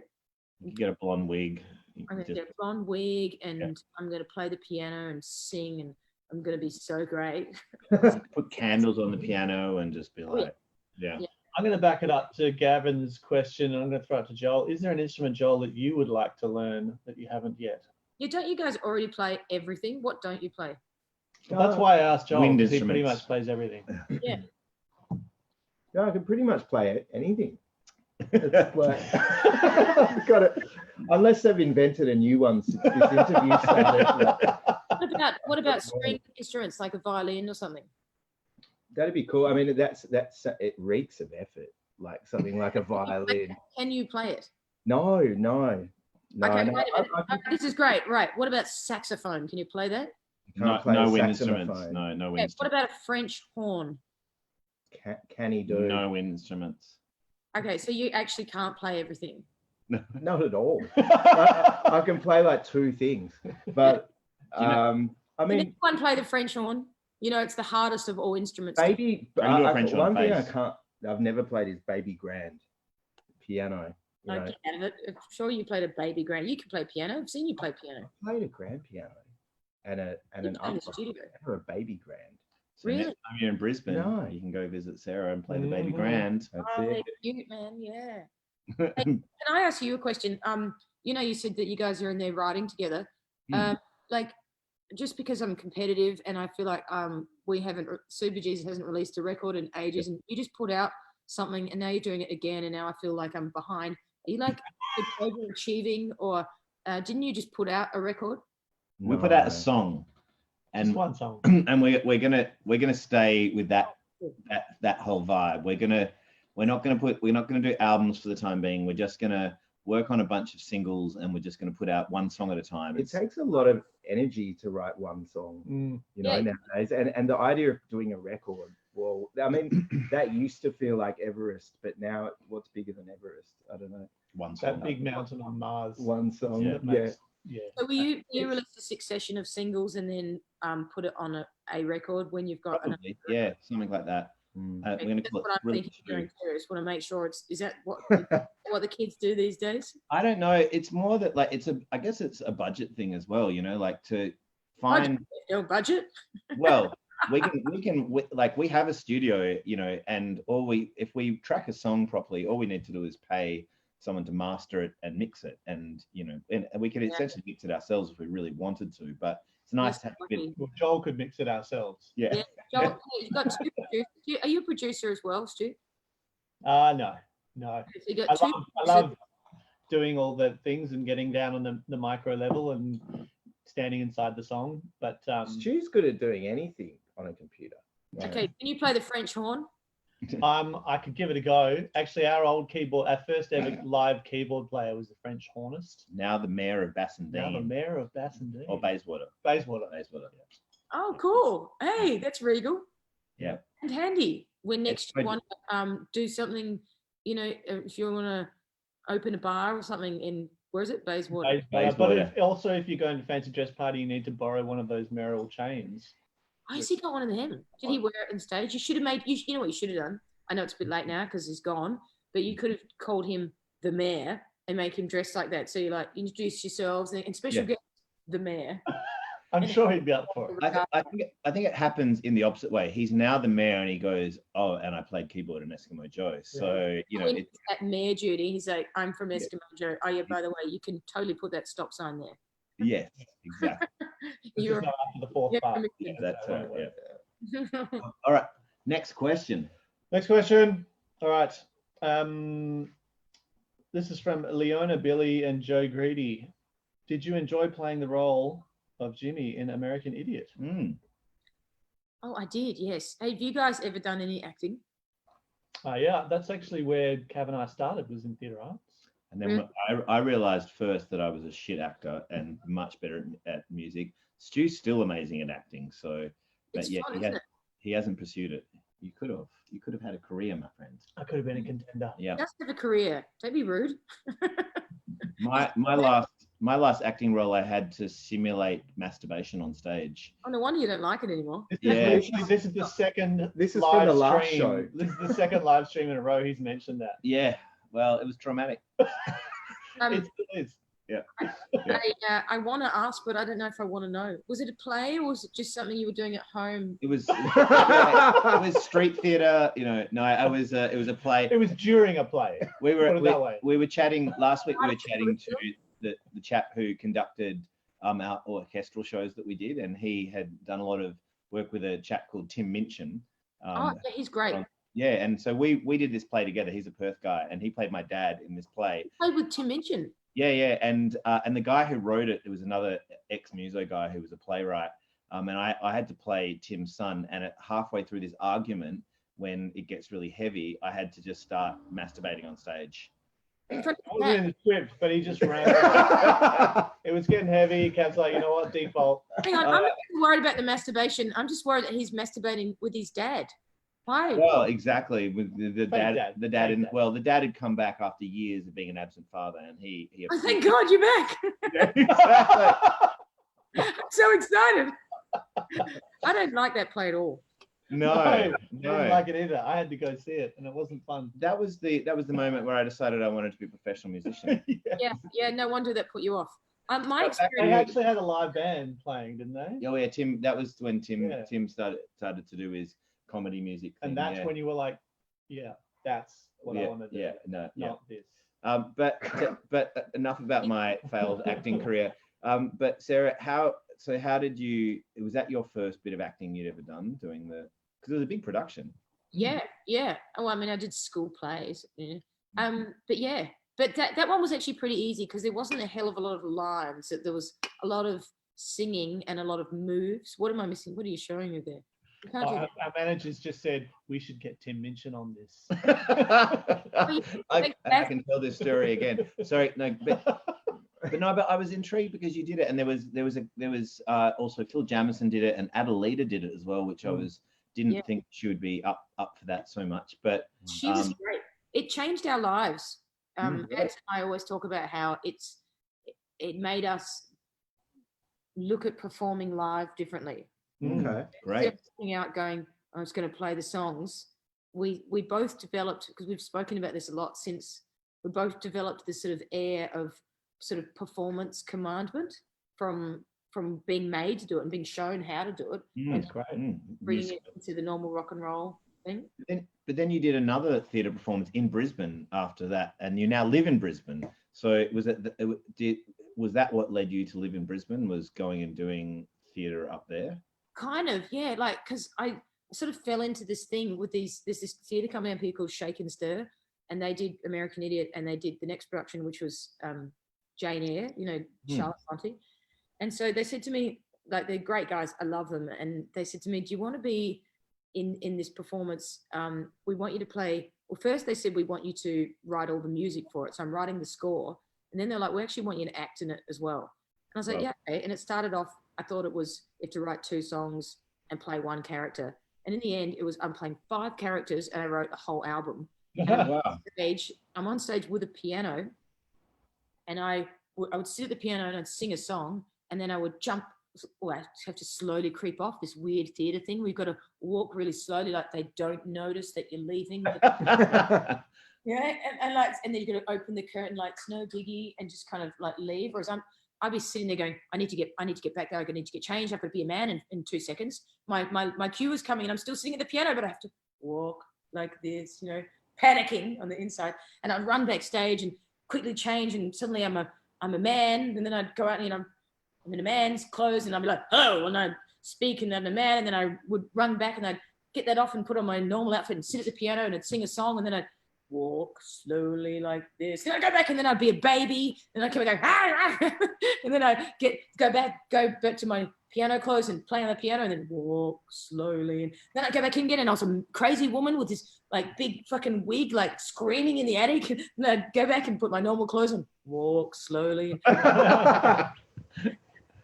You can get a blonde wig. I'm going to get a blonde wig, and I'm going to play the piano and sing, and I'm going to be so great. Put candles on the piano and just be like, yeah. I'm going to back it up to Gavin's question, and I'm going to throw it to Joel. Is there an instrument, Joel, that you would like to learn that you haven't yet? Yeah, don't you guys already play everything? What don't you play? Well, that's why I asked Joel. Wind He pretty instruments. much plays everything. Yeah. No, I can pretty much play anything. Like, I've got it. Unless they've invented a new one since this interview started. What about string instruments like a violin or something? That'd be cool. I mean, that's it reeks of effort, like something like a violin. Can you play it? No. Okay, no, wait a minute. This is great. Right. What about saxophone? Can you play that? No wind instruments. saxophone. No wind Okay, instruments. what about a French horn? Can he do? No wind instruments. Okay, so you actually can't play everything. Not at all. I can play like two things, but I Can mean, anyone play the French horn? You know, it's the hardest of all instruments. baby. I can do a French horn one thing I bass. can't. I've never played is baby grand piano. You I know. get out of it. I'm sure you played a baby grand. You can play piano. I've seen you play piano. I played a grand piano and an play in the upright, studio. never a baby grand. So Really? next time you're in Brisbane, No. you can go visit Sarah and play the baby Mhm. grand. That's Oh, they're it. cute, man. Yeah. Can I ask you a question? You know, you said that you guys are in there writing together. Like, just because I'm competitive and I feel like Superjesus hasn't released a record in ages, and you just put out something and now you're doing it again, and now I feel like I'm behind. Are you like overachieving, or didn't you just put out a record? We put out a No. song, Just and one song. and we're gonna stay with that whole vibe. We're not gonna do albums for the time being. We're just gonna work on a bunch of singles, and we're just gonna put out one song at a time. It takes a lot of energy to write one song, you know, Yeah. nowadays. And the idea of doing a record, well, I mean, that used to feel like Everest, but now what's bigger than Everest? I don't know. one song. That big mountain on Mars. One song, Yeah. that yeah. makes- yeah. So will you release a succession of singles and then put it on a record when you've got an Probably, yeah, something like that. Mm. We're gonna That's call what it I'm Thrill thinking of doing Two. too. Just want to make sure is that what the kids do these days? I don't know. It's more that like I guess it's a budget thing as well. You know, like to find. No budget. Well, we have a studio, you know, and if we track a song properly, all we need to do is pay someone to master it and mix it, and you know, and we could essentially mix it ourselves if we really wanted to. But it's nice to have a bit. Well, Joel could mix it ourselves. Yeah. Yeah. Joel, you've got two producers. Are you a producer as well, Stu? No. So you got I two love doing all the things and getting down on the micro level and standing inside the song. But Stu's good at doing anything on a computer. Okay, can you play the French horn? I could give it a go. Actually, our first ever live keyboard player was the French hornist. Now the mayor of Now the Bassendean mayor of Bassendean. or Bayswater. Bayswater. Bayswater. Oh, cool. Hey, that's regal. Yeah. And handy. When next you It's want to do something, you know, if you want to open a bar or something in, where is it? Bayswater. But if you're going to fancy dress party, you need to borrow one of those Merrill chains. Oh, has he got one of them? Did he wear it on stage? You should have you know what you should have done? I know it's a bit late now because he's gone, but you could have called him the mayor and make him dress like that. So you like introduce yourselves and special guest, the mayor. I'm sure he'd be up for it. I think it happens in the opposite way. He's now the mayor, and he goes, "Oh, and I played keyboard in Eskimo Joe." So you know, When he's at mayor duty, he's like, "I'm from Eskimo Joe." Oh yeah, by the way, you can totally put that stop sign there. Yes, exactly. This is not after the fourth part. Yeah, that's right. Yeah. Yeah. All right. Next question. Next question. All right. This is from Leona Billy and Joe Greedy. Did you enjoy playing the role of Jimmy in American Idiot? Oh, I did. Yes. Hey, have you guys ever done any acting? Yeah, that's actually where Cav and I started, was in theatre arts. And then I realized first that I was a shit actor and much better at music. Stu's still amazing at acting. So, but It's yeah, fun, he hasn't pursued it. You could have had a career, my friend. I could have been a contender. Yeah. Just have a career. Don't be rude. My last acting role, I had to simulate masturbation on stage. Oh, no wonder you don't like it anymore. This is the second. This is live from the last stream. show. This is the second live stream in a row he's mentioned that. Yeah. Well, it was traumatic. It is. Yeah. I want to ask, but I don't know if I want to know. Was it a play or was it just something you were doing at home? It was it was street theater. No, it was a play. It was during a play. We were chatting last week. We were chatting to the chap who conducted our orchestral shows that we did, and he had done a lot of work with a chap called Tim Minchin. Yeah, he's great. Yeah, and so we did this play together. He's a Perth guy, and he played my dad in this play. You played with Tim Minchin. Yeah, and the guy who wrote it was another ex-muso guy who was a playwright, and I had to play Tim's son. And halfway through this argument, when it gets really heavy, I had to just start masturbating on stage. It wasn't in the script, but he just ran. It was getting heavy. Cav's like, you know what, default. Hang on, I'm not worried about the masturbation. I'm just worried that he's masturbating with his dad. Why? Well, exactly. With the dad dad. the dad had come back after years of being an absent father, and he Oh, thank God you're back. Yeah, exactly. I'm so excited. I don't like that play at all. No. I didn't like it either. I had to go see it, and it wasn't fun. That was the moment where I decided I wanted to be a professional musician. Yeah. No wonder that put you off. My They experience. actually had a live band playing, didn't they? Oh yeah, Tim. That was when Tim started to do his comedy music thing, And that's when you were like, yeah, that's what I want to do. Yeah, no, not this. But enough about my failed acting career. But Sarah, how did you? Was that your first bit of acting you'd ever done? Because it was a big production. Yeah. Oh, I mean, I did school plays. Yeah. But that one was actually pretty easy because there wasn't a hell of a lot of lines. There was a lot of singing and a lot of moves. What am I missing? What are you showing me there? Our managers just said we should get Tim Minchin on this. I can tell this story again. Sorry, no, but I was intrigued because you did it, and there was also Phil Jamison did it, and Adelita did it as well, which I didn't think she would be up for that so much, but she was great. It changed our lives. Max and I always talk about how it made us look at performing live differently. Okay, great. Instead of sitting out going, I was going to play the songs. We both developed, because we've spoken about this a lot since, we both developed this sort of air of sort of performance commandment from being made to do it and being shown how to do it. That's great. Bringing it into the normal rock and roll thing. But then you did another theatre performance in Brisbane after that, and you now live in Brisbane. So was that what led you to live in Brisbane? Was going and doing theatre up there? Kind of, yeah. Like, because I sort of fell into this thing with there's this theatre company up here called Shake and Stir, and they did American Idiot, and they did the next production, which was Jane Eyre, Charlotte Bronte. And so they said to me, like, they're great guys, I love them, and they said to me, do you want to be in this performance? We want you to play. Well, first they said we want you to write all the music for it, so I'm writing the score, and then they're like, we actually want you to act in it as well. And I was like, yeah, okay. And it started off, I thought it was you have to write 2 songs and play 1 character, and in the end it was I'm playing 5 characters and I wrote a whole album. Wow. I'm on stage with a piano, and I would sit at the piano and I'd sing a song, and then I would jump, or I have to slowly creep off this weird theatre thing. We've got to walk really slowly, like they don't notice that you're leaving. Yeah, and then you've got to open the curtain like it's no biggie and just kind of like leave. Whereas I'd be sitting there going, I need to get back there. I need to get changed. I've got to be a man in 2 seconds. My cue is coming, and I'm still sitting at the piano, but I have to walk like this, panicking on the inside. And I'd run backstage and quickly change, and suddenly I'm a man. And then I'd go out and I'm in a man's clothes, and I'd be like, oh, and I'd speak, and then a man, and then I would run back, and I'd get that off and put on my normal outfit and sit at the piano, and I'd sing a song, and then I'd walk slowly like this. Then I'd go back, and then I'd be a baby, and I'd come and go, ah, ah. And then I'd go back to my piano clothes and play on the piano, and then walk slowly. And then I'd go back in again, and I was a crazy woman with this like big fucking wig, like screaming in the attic. And then I'd go back and put my normal clothes on, walk slowly.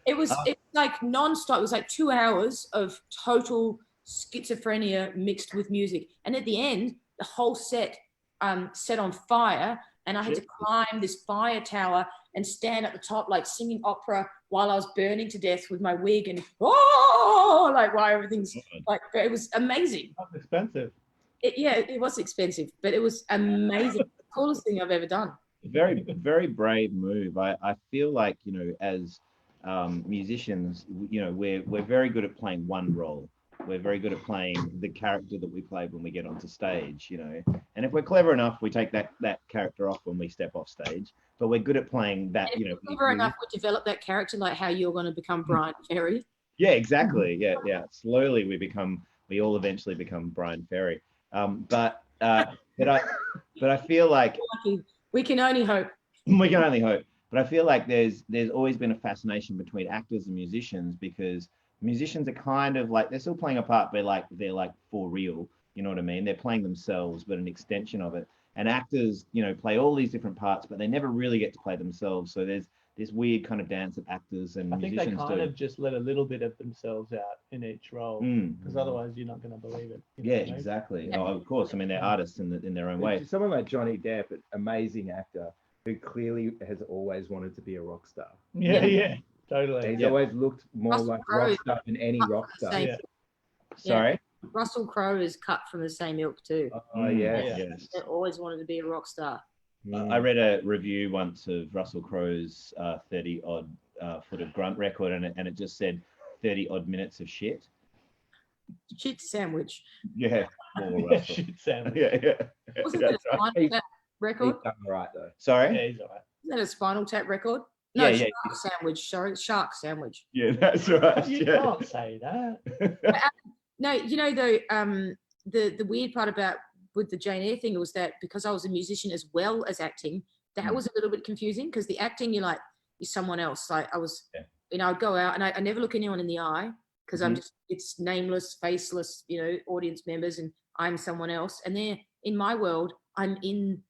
It was like nonstop. It was like 2 hours of total schizophrenia mixed with music. And at the end, the whole set set on fire, and I had to climb this fire tower and stand at the top, like singing opera while I was burning to death with my wig, and like while everything's like, it was amazing. That's expensive. It was expensive, but it was amazing. The coolest thing I've ever done. Very, very brave move. I feel like, you know, as musicians, you know, we're very good at playing one role. We're very good at playing the character that we play when we get onto stage, you know. And if we're clever enough, we take that character off when we step off stage. But we're good at playing that, you know. Clever enough, we develop that character, like how you're going to become Brian Ferry. Yeah, exactly. Yeah. Slowly we all eventually become Brian Ferry. But I feel like we can only hope. We can only hope. But I feel like there's always been a fascination between actors and musicians, because musicians are kind of like, they're still playing a part, but they're like for real, you know what I mean? They're playing themselves, but an extension of it. And actors, you know, play all these different parts, but they never really get to play themselves. So there's this weird kind of dance that actors and musicians do. I think they kind of just let a little bit of themselves out in each role, because otherwise you're not going to believe it. Yeah, exactly. Oh, of course. I mean, they're artists in their own way. Someone like Johnny Depp, an amazing actor who clearly has always wanted to be a rock star. Yeah. Totally. He's always looked more like a rock star than any rock star. Yeah. Sorry? Russell Crowe is cut from the same ilk too. Oh, yes. They always wanted to be a rock star. I read a review once of Russell Crowe's 30-odd foot of grunt record, and it just said 30-odd minutes of shit. Shit sandwich. Yeah. Shit sandwich. Yeah. Wasn't that a Spinal Tap record? He's done right, though. Sorry? Yeah, he's all right. Isn't that a Spinal Tap record? No, yeah. Shark Sandwich. Sorry, Shark Sandwich. Yeah, that's right. You can't say that. No, you know, though, the weird part about with the Jane Eyre thing was that because I was a musician as well as acting, that was a little bit confusing, because the acting, you're someone else. Like I was, you know, I'd go out and I never look anyone in the eye, because I'm just, it's nameless, faceless, you know, audience members, and I'm someone else. And they're in my world, I'm in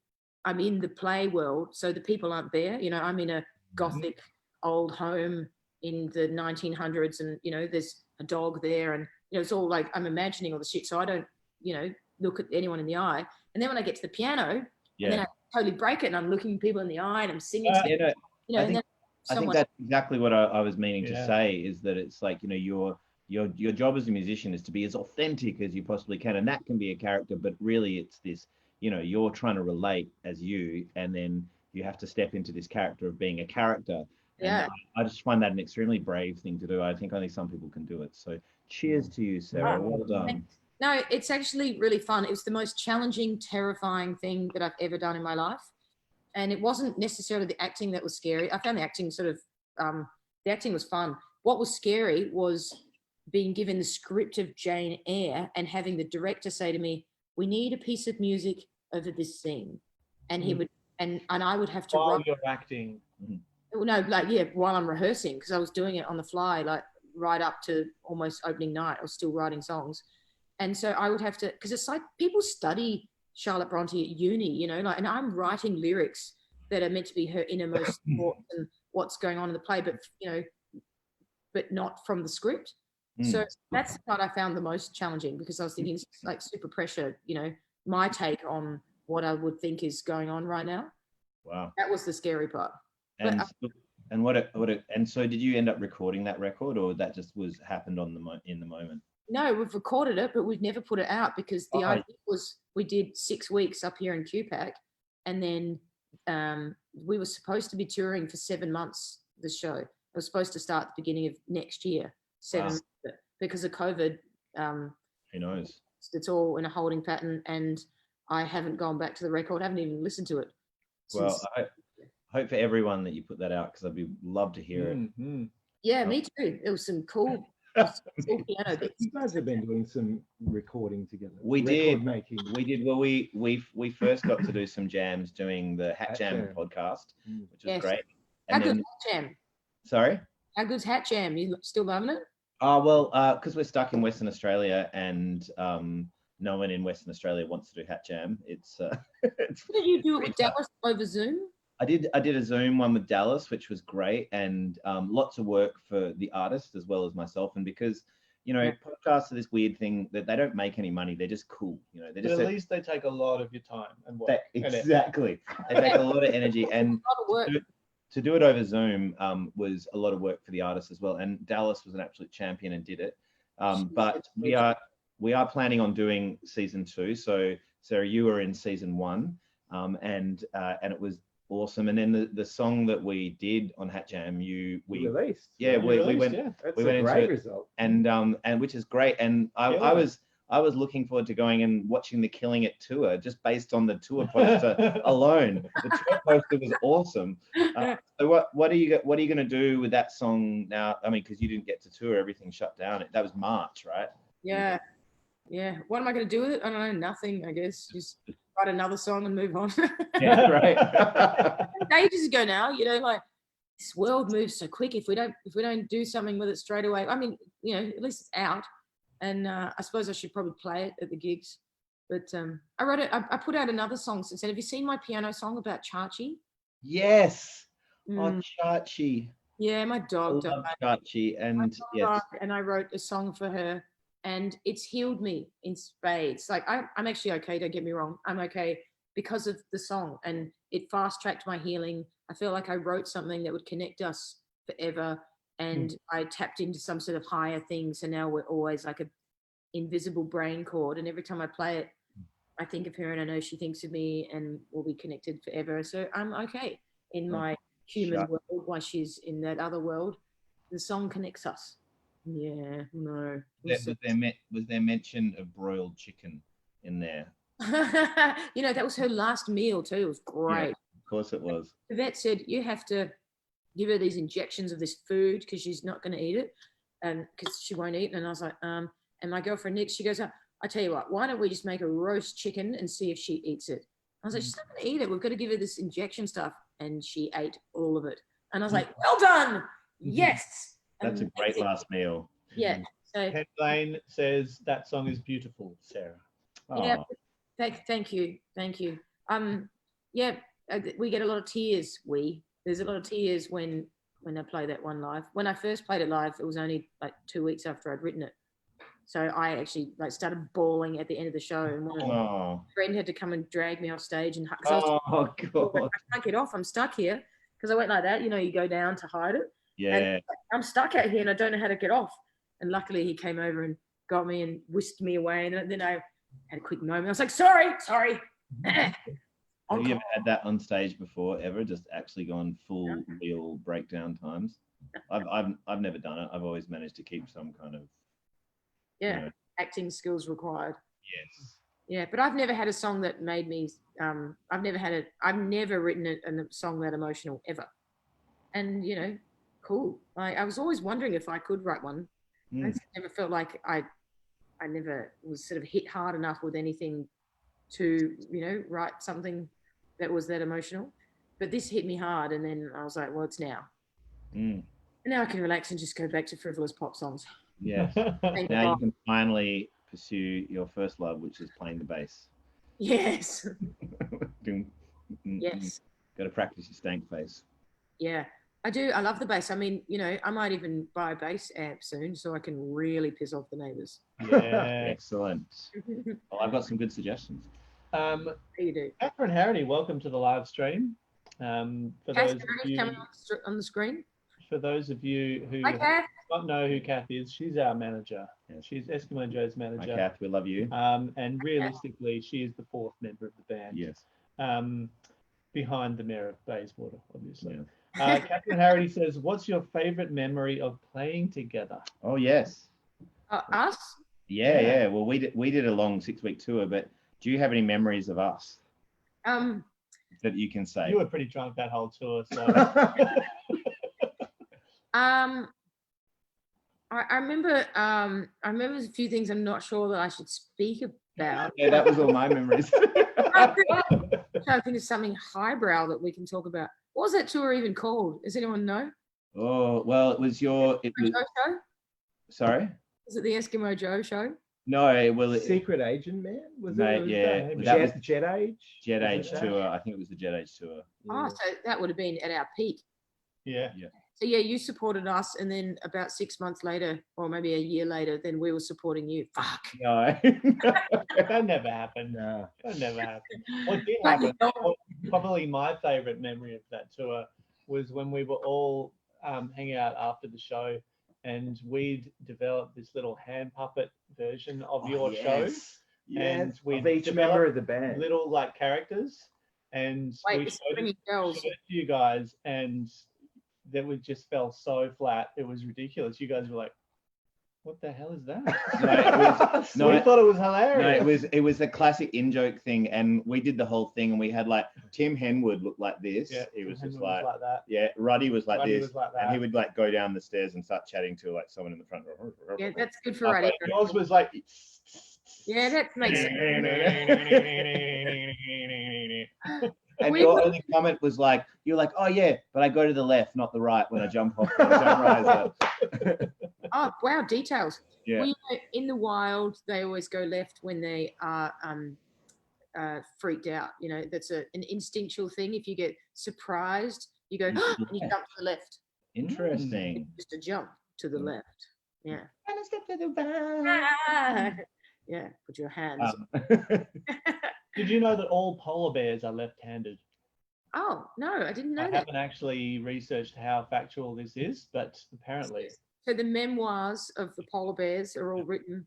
the play world, so the people aren't there. You know, I'm in a Gothic old home in the 1900s, and you know, there's a dog there, and you know, it's all like I'm imagining all the shit, so I don't, you know, look at anyone in the eye. And then when I get to the piano, and then I totally break it, and I'm looking people in the eye, and I'm singing to them, you know. I think that's exactly what I was meaning to say, is that it's like, you know, your job as a musician is to be as authentic as you possibly can, and that can be a character, but really it's this, you know, you're trying to relate as you, and then you have to step into this character of being a character. And I just find that an extremely brave thing to do. I think only some people can do it. So cheers to you, Sarah. Well done. No, it's actually really fun. It was the most challenging, terrifying thing that I've ever done in my life. And it wasn't necessarily the acting that was scary. I found the acting the acting was fun. What was scary was being given the script of Jane Eyre and having the director say to me, we need a piece of music over this scene. And he would, and I would have to while you're acting. No, while I'm rehearsing, because I was doing it on the fly, like right up to almost opening night. I was still writing songs. And so I would have to, because it's like people study Charlotte Bronte at uni, you know, like, and I'm writing lyrics that are meant to be her innermost thoughts and what's going on in the play, but, you know, but not from the script. So that's the part I found the most challenging, because I was thinking like super pressure, you know, my take on what I would think is going on right now. Wow. That was the scary part. And and so did you end up recording that record, or that just happened in the moment? No, we've recorded it, but we've never put it out, because the idea was we did 6 weeks up here in QPAC, and then we were supposed to be touring for 7 months, the show. It was supposed to start at the beginning of next year, because of COVID. Who knows? It's all in a holding pattern, and I haven't gone back to the record. I haven't even listened to it. Well, I hope for everyone that you put that out, because I'd love to hear it. Yeah, me too. There was some cool piano bits. You guys have been doing some recording together. We record did. making. We did. Well, we first got to do some jams doing the Hat Jam podcast, which was great. How And good's then, Hat Jam? sorry? How good's Hat Jam? You still loving it? Well, because we're stuck in Western Australia and no one in Western Australia wants to do Hat Jam. It's Did you do it with Dallas over Zoom? I did a Zoom one with Dallas, which was great, and lots of work for the artist as well as myself. And because, you know, podcasts are this weird thing that they don't make any money. They're just cool. You know, they're just at least they take a lot of your time and work. Exactly. They take a lot of energy, and to do it over Zoom was a lot of work for the artist as well. And Dallas was an absolute champion and did it. But we are planning on doing season 2. So Sarah, you were in season 1, and it was awesome. And then the song that we did on Hat Jam, we released. Yeah, we went. Yeah. That's we went a great into result. And which is great. And I was looking forward to going and watching the Killing It tour just based on the tour poster alone. The tour poster was awesome. So what are you going to do with that song now? I mean, because you didn't get to tour, everything shut down. That was March, right? Yeah. What am I going to do with it? I don't know. Nothing, I guess. Just write another song and move on. Yeah, right. Ages ago now, you know, like this world moves so quick. If we don't do something with it straight away, I mean, you know, at least it's out. And I suppose I should probably play it at the gigs. But I wrote it. I put out another song since then. Have you seen my piano song about Chachi? Yes. Oh, Chachi. Yeah, my dog died. Chachi, and yes. And I wrote a song for her, and it's healed me in spades. Like I'm actually okay. Don't get me wrong. I'm okay because of the song, and it fast tracked my healing. I feel like I wrote something that would connect us forever. And I tapped into some sort of higher thing. So now we're always like an invisible brain chord. And every time I play it, I think of her and I know she thinks of me and we'll be connected forever. So I'm okay in my human world while she's in that other world. The song connects us. Yeah, no. Was there mention of broiled chicken in there? You know, that was her last meal too. It was great. Yeah, of course it was. The vet said, you have to give her these injections of this food because she's not going to eat it, and because she won't eat. And I was like, and my girlfriend Nick, she goes, I tell you what, why don't we just make a roast chicken and see if she eats it? I was like, she's not going to eat it. We've got to give her this injection stuff, and she ate all of it. And I was like, well done, yes. That's a great last meal. Yeah. So Ken Lane says that song is beautiful, Sarah. Yeah. Thank you. Yeah, we get a lot of tears. There's a lot of tears when I play that one live. When I first played it live, it was only like 2 weeks after I'd written it. So I actually like started bawling at the end of the show, and my friend had to come and drag me off stage and God! I can't get off. I'm stuck here because I went like that. You know, you go down to hide it. Yeah. And I'm stuck out here and I don't know how to get off. And luckily he came over and got me and whisked me away. And then I had a quick moment. I was like, sorry. Have you ever had that on stage before? Ever just actually gone full real breakdown times? I've never done it. I've always managed to keep some kind of acting skills required. Yes. Yeah, but I've never had a song that made me. I've never written a song that emotional ever. And you know, cool. I was always wondering if I could write one. I never felt like I never was sort of hit hard enough with anything to, you know, write something that was that emotional. But this hit me hard, and then I was like, well, it's now. And now I can relax and just go back to frivolous pop songs. Yeah. Now you can finally pursue your first love, which is playing the bass. Yes. Yes. Got to practice your stank face. Yeah, I do. I love the bass. I mean, you know, I might even buy a bass amp soon so I can really piss off the neighbours. Yeah. Excellent. Well, I've got some good suggestions. You do. Catherine Harity, welcome to the live stream. For those of you coming on the screen. For those of you who don't know who Kath is, she's our manager. Yeah. She's Eskimo and Joe's manager. Hi, Kath, we love you. And realistically, she is the fourth member of the band. Yes. Behind the mayor of Bayswater, obviously. Yeah. Catherine Harity says, "What's your favourite memory of playing together?" Oh yes. Us? Yeah. Well, we did a long 6-week tour, but do you have any memories of us that you can say? You were pretty drunk that whole tour, so. I remember a few things I'm not sure that I should speak about. Yeah, that was all my memories. I'm trying to think of something highbrow that we can talk about. What was that tour even called? Does anyone know? Oh, well, it was Joe show? sorry? Was it the Eskimo Joe show? No, well, Secret Agent Man, was mate, it? yeah, maybe. that was Jet Age. Jet Was Age it that? tour. I think it was the Jet Age tour. Oh, so that would have been at our peak. Yeah. So yeah, you supported us, and then about 6 months later, or maybe a year later, then we were supporting you. Fuck. No. That never happened. No. That never happened. What did Like, happen, probably my favorite memory of that tour was when we were all hanging out after the show, and we'd developed this little hand puppet version of your show. And we of each member of the band. little like characters, and Wait, we it's showed bringing girls. it to you guys, and that we just fell so flat. It was ridiculous. You guys were like, "What the hell is that?" We thought it was hilarious. No, it was a classic in-joke thing, and we did the whole thing, and we had like Tim Henwood looked like this. Yeah, he was Tim just Henwood was like that. yeah, Ruddy was like Ruddy this, was like that. and he would like go down the stairs and start chatting to like someone in the front. Yeah, that's good for radio. Yours was like, Yeah, that makes sense. And your only comment was like, you're like, oh yeah, but I go to the left, not the right when I jump off the jump riser. Oh wow, details. Yeah. Well, you know, in the wild, they always go left when they are freaked out. You know, that's an instinctual thing. If you get surprised, you go and you jump to the left. Interesting. It's just a jump to the left. Yeah. And a step to the right. Yeah. Put your hands. did you know that all polar bears are left-handed? Oh no, I didn't know I that. haven't actually researched how factual this is, but apparently. So the memoirs of the polar bears are all written.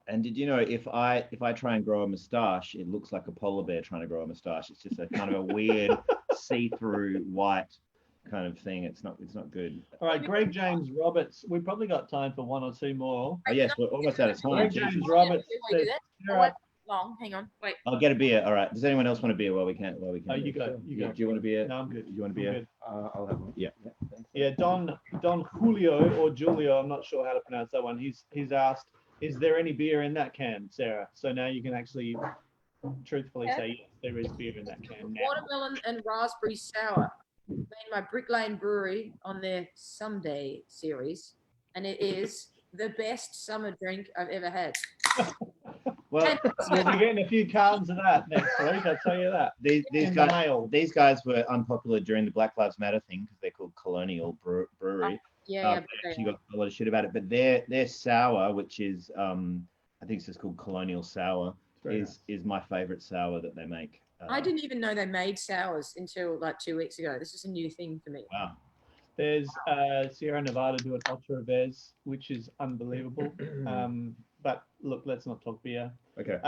And did you know if I try and grow a moustache, it looks like a polar bear trying to grow a moustache. It's just a kind of a weird see-through white kind of thing. It's not good. All right, Greg James Roberts. We've probably got time for one or two more. Oh yes, we're almost out of time. Greg James Roberts. Do says, that? Sarah- Long. Hang on. Wait. I'll get a beer. All right. Does anyone else want a beer? Well, we can't. Oh, you go. You go. Do you want a beer? No, I'm good. Do you want a I'm beer? good. I'll have one. Yeah. Thanks. Yeah, Don Julio or Julio, I'm not sure how to pronounce that one. He's asked, is there any beer in that can, Sarah? So now you can actually truthfully say yes, there is beer in that can now. Watermelon and raspberry sour. Made my Brick Lane Brewery on their Someday series, and it is the best summer drink I've ever had. Well, You're getting a few cartons of that next week, I'll tell you that. these In the guys mail. these guys were unpopular during the Black Lives Matter thing because they're called Colonial Brewery. Yeah, She got a lot of shit about it, but their sour, which is I think it's just called Colonial Sour, is my favorite sour that they make. I didn't even know they made sours until like 2 weeks ago. This is a new thing for me. Wow. There's Sierra Nevada do an Ultra Vez, which is unbelievable. But look, let's not talk beer. Okay.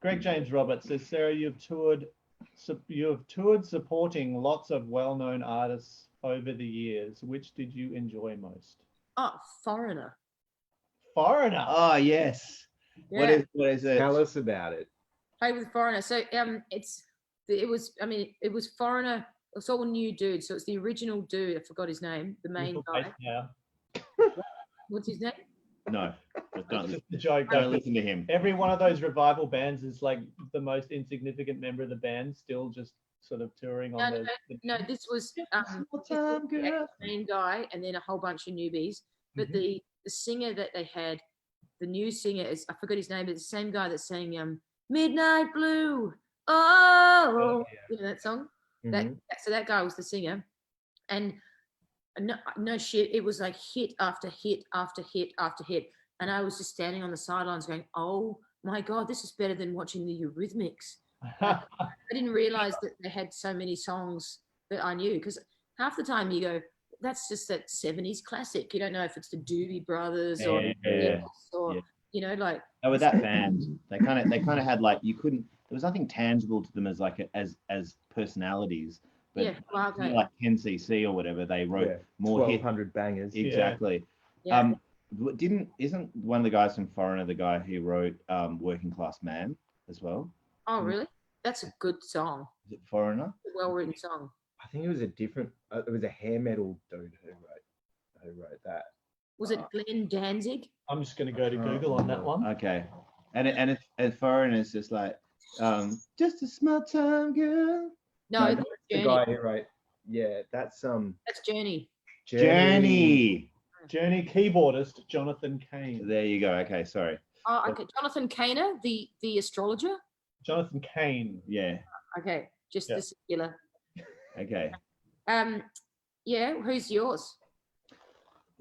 Greg James Roberts says, Sarah, you've toured supporting lots of well-known artists over the years. Which did you enjoy most? Oh, Foreigner. Foreigner. Oh yes. Yeah. What is it? Tell us about it. Played with Foreigner. So it was Foreigner. It's all new dude. So it's the original dude. I forgot his name. The main guy. Yeah. What's his name? No. Just It's just a joke. don't listen to him. Every one of those revival bands is like the most insignificant member of the band, still just sort of touring on the No, this was the main guy and then a whole bunch of newbies. But the singer that they had, the new singer is, I forgot his name, but it's the same guy that sang Midnight Blue. Oh, you know that song? So that guy was the singer. And no shit, it was like hit after hit after hit after hit. And I was just standing on the sidelines going, oh my God, this is better than watching the Eurythmics. I didn't realize that they had so many songs that I knew, because half the time you go, that's just that 70s classic. You don't know if it's the Doobie Brothers or you know, like. Oh, with that band, they kind of had like, you couldn't, there was nothing tangible to them as like as personalities. But like 10cc or whatever, they wrote more 1,200 bangers. Exactly. Yeah. Isn't one of the guys from Foreigner the guy who wrote Working Class Man as well? Oh, really? That's a good song. Is it Foreigner? A well-written song. I think it was a different. It was a hair metal dude who wrote that. Was it Glenn Danzig? I'm just going to go to Google on that one. Okay. And foreign is just like, just a small time girl. No, No, that's the Journey. guy who wrote. Yeah, that's That's Journey. Journey. Journey keyboardist Jonathan Cain. There you go. Okay, sorry. Oh, okay. Jonathan Kaner, the astrologer. Jonathan Cain. Yeah. Okay, just Yeah. the singular. Okay. Yeah. Who's yours?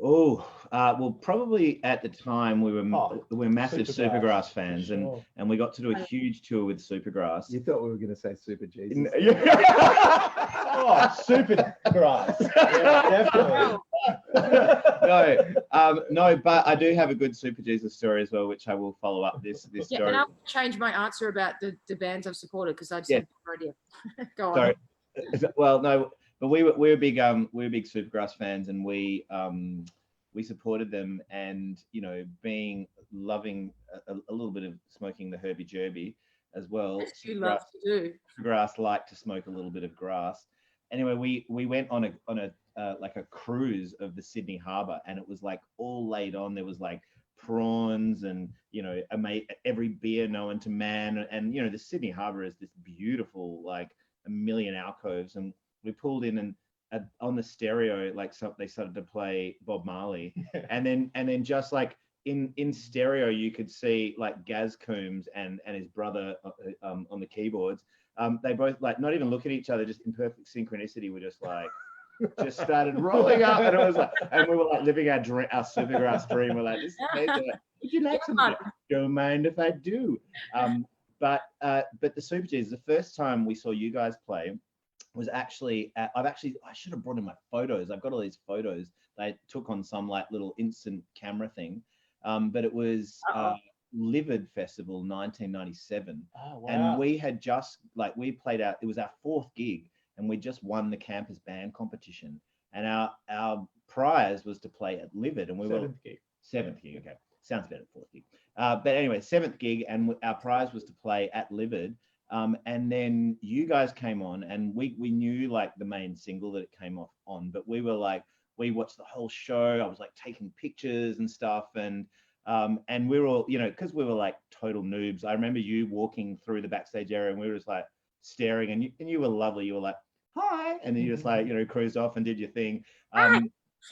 Oh, well, probably at the time we were massive Supergrass, Supergrass fans, for sure. and we got to do a huge tour with Supergrass. You thought we were going to say Superjesus. Oh, Supergrass. Yeah, definitely. No, but I do have a good Superjesus story as well, which I will follow up this Yeah, story. and I'll change my answer about the bands I've supported because I just have no idea. Go on. Sorry. Well, no, but we were big Supergrass fans, and we supported them, and loving a little bit of smoking the herby jerby as well. As you love to do. Supergrass like to smoke a little bit of grass. Anyway, we went on a like a cruise of the Sydney Harbour, and it was like all laid on. There was like prawns and every beer known to man, and the Sydney Harbour is this beautiful, like a million alcoves, and we pulled in and on the stereo, they started to play Bob Marley, and then just like in stereo you could see like Gaz Coombs and his brother on the keyboards. They both like not even look at each other, just in perfect synchronicity. We're just like just started rolling up, and it was like, and we were like living our Supergrass dream. We're like, this is amazing. Would you like some? Don't mind if I do. But the Superjesus, the first time we saw you guys play was actually I should have brought in my photos. I've got all these photos they took on some like little instant camera thing. But it was Livid Festival 1997. Oh, wow. And we had just we played out, it was our 4th gig, and we just won the campus band competition. And our prize was to play at Livid, and we were 7th gig, okay. Sounds better, 4th gig. But anyway, 7th gig, and our prize was to play at Livid. And then you guys came on, and we knew like the main single that it came off on, but we were like, we watched the whole show. I was like taking pictures and stuff, and we were all, because we were like total noobs. I remember you walking through the backstage area, and we were just like staring, and you were lovely. You were like, hi, and then you just like cruised off and did your thing. But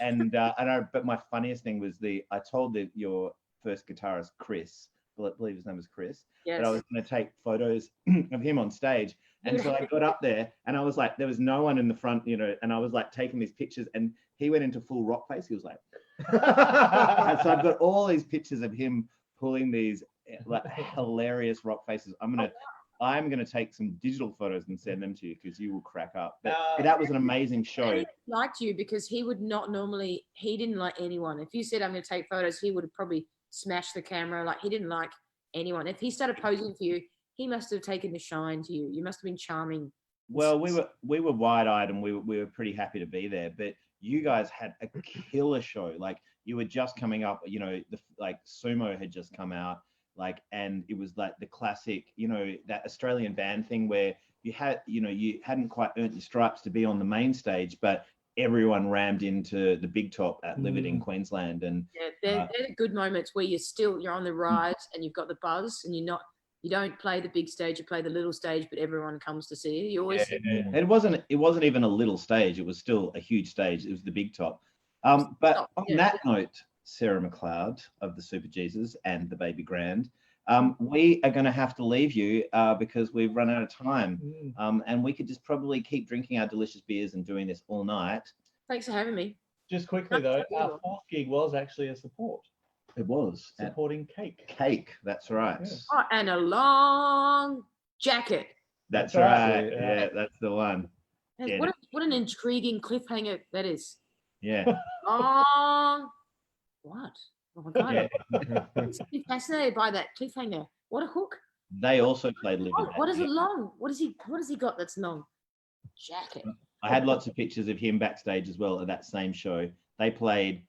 my funniest thing was I told your first guitarist Chris, I believe his name was Chris, that I was going to take photos of him on stage. And so I got up there, and I was like, there was no one in the front, and I was like taking these pictures, and he went into full rock face. He was like, and so I've got all these pictures of him pulling these like hilarious rock faces. I'm gonna take some digital photos and send them to you because you will crack up. But that was an amazing show. He liked you because he would not normally. He didn't like anyone. If you said I'm going to take photos, he would have probably smashed the camera. Like he didn't like anyone. If he started posing for you, he must have taken the shine to you. You must have been charming. Well, we were wide-eyed, and we were pretty happy to be there. But you guys had a killer show. Like you were just coming up, like Sumo had just come out, and it was like the classic, that Australian band thing where you hadn't quite earned your stripes to be on the main stage, but everyone rammed into the big top at Livid in Queensland. And they're the good moments where you're on the rise and you've got the buzz, and you don't play the big stage, you play the little stage, but everyone comes to see you. You always. It wasn't even a little stage. It was still a huge stage. It was the big top. But on that note, Sarah McLeod of the Superjesus and the Baby Grand, we are going to have to leave you because we've run out of time. And we could just probably keep drinking our delicious beers and doing this all night. Thanks for having me. Just quickly though, our 4th gig was actually a support. It was supporting Cake. Cake, that's right. Yeah. Oh, and a long jacket. That's right. Yeah, that's the one. What an intriguing cliffhanger that is. Yeah. Long. What? Oh my God. Yeah. I'm so fascinated by that cliffhanger. What a hook. They also played Livid. Oh, what is it long? What has he got that's long? Jacket. I had lots of pictures of him backstage as well at that same show. They played,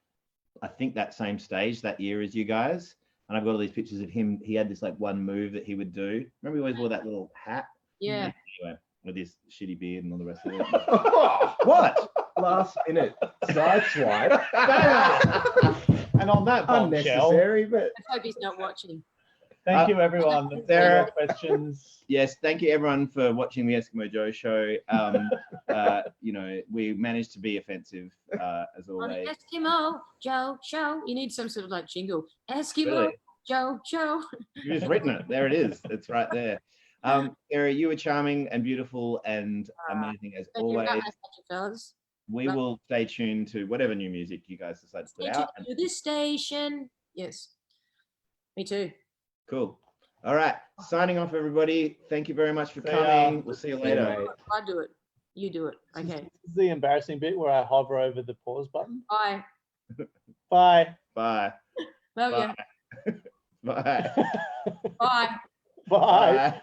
I think, that same stage that year as you guys. And I've got all these pictures of him. He had this like one move that he would do. Remember he always wore that little hat? Yeah. Anyway, with his shitty beard and all the rest of it. What? Last minute side swipe. And on that bombshell, Unnecessary, but Let's hope he's not watching. thank you everyone for Sarah. your questions. Yes, thank you everyone for watching the Eskimo Joe show. You know, we managed to be offensive as On always. Eskimo Joe show. You need some sort of like jingle. Eskimo Really? Joe show. You've just written it. There it is. It's right there. Sarah, you were charming and beautiful and amazing as Thank you very always. much, fellas. We will stay tuned to whatever new music you guys decide to Stay put tuned out. to this station. Yes. Me too. Cool. All right. Signing off, everybody. Thank you very much for See ya. coming. We'll see you Yeah, later. mate. I do it. You do it. Okay. This is the embarrassing bit where I hover over the pause button. Bye. Bye. Bye. Love Bye. you. Bye. Bye. Bye. Bye.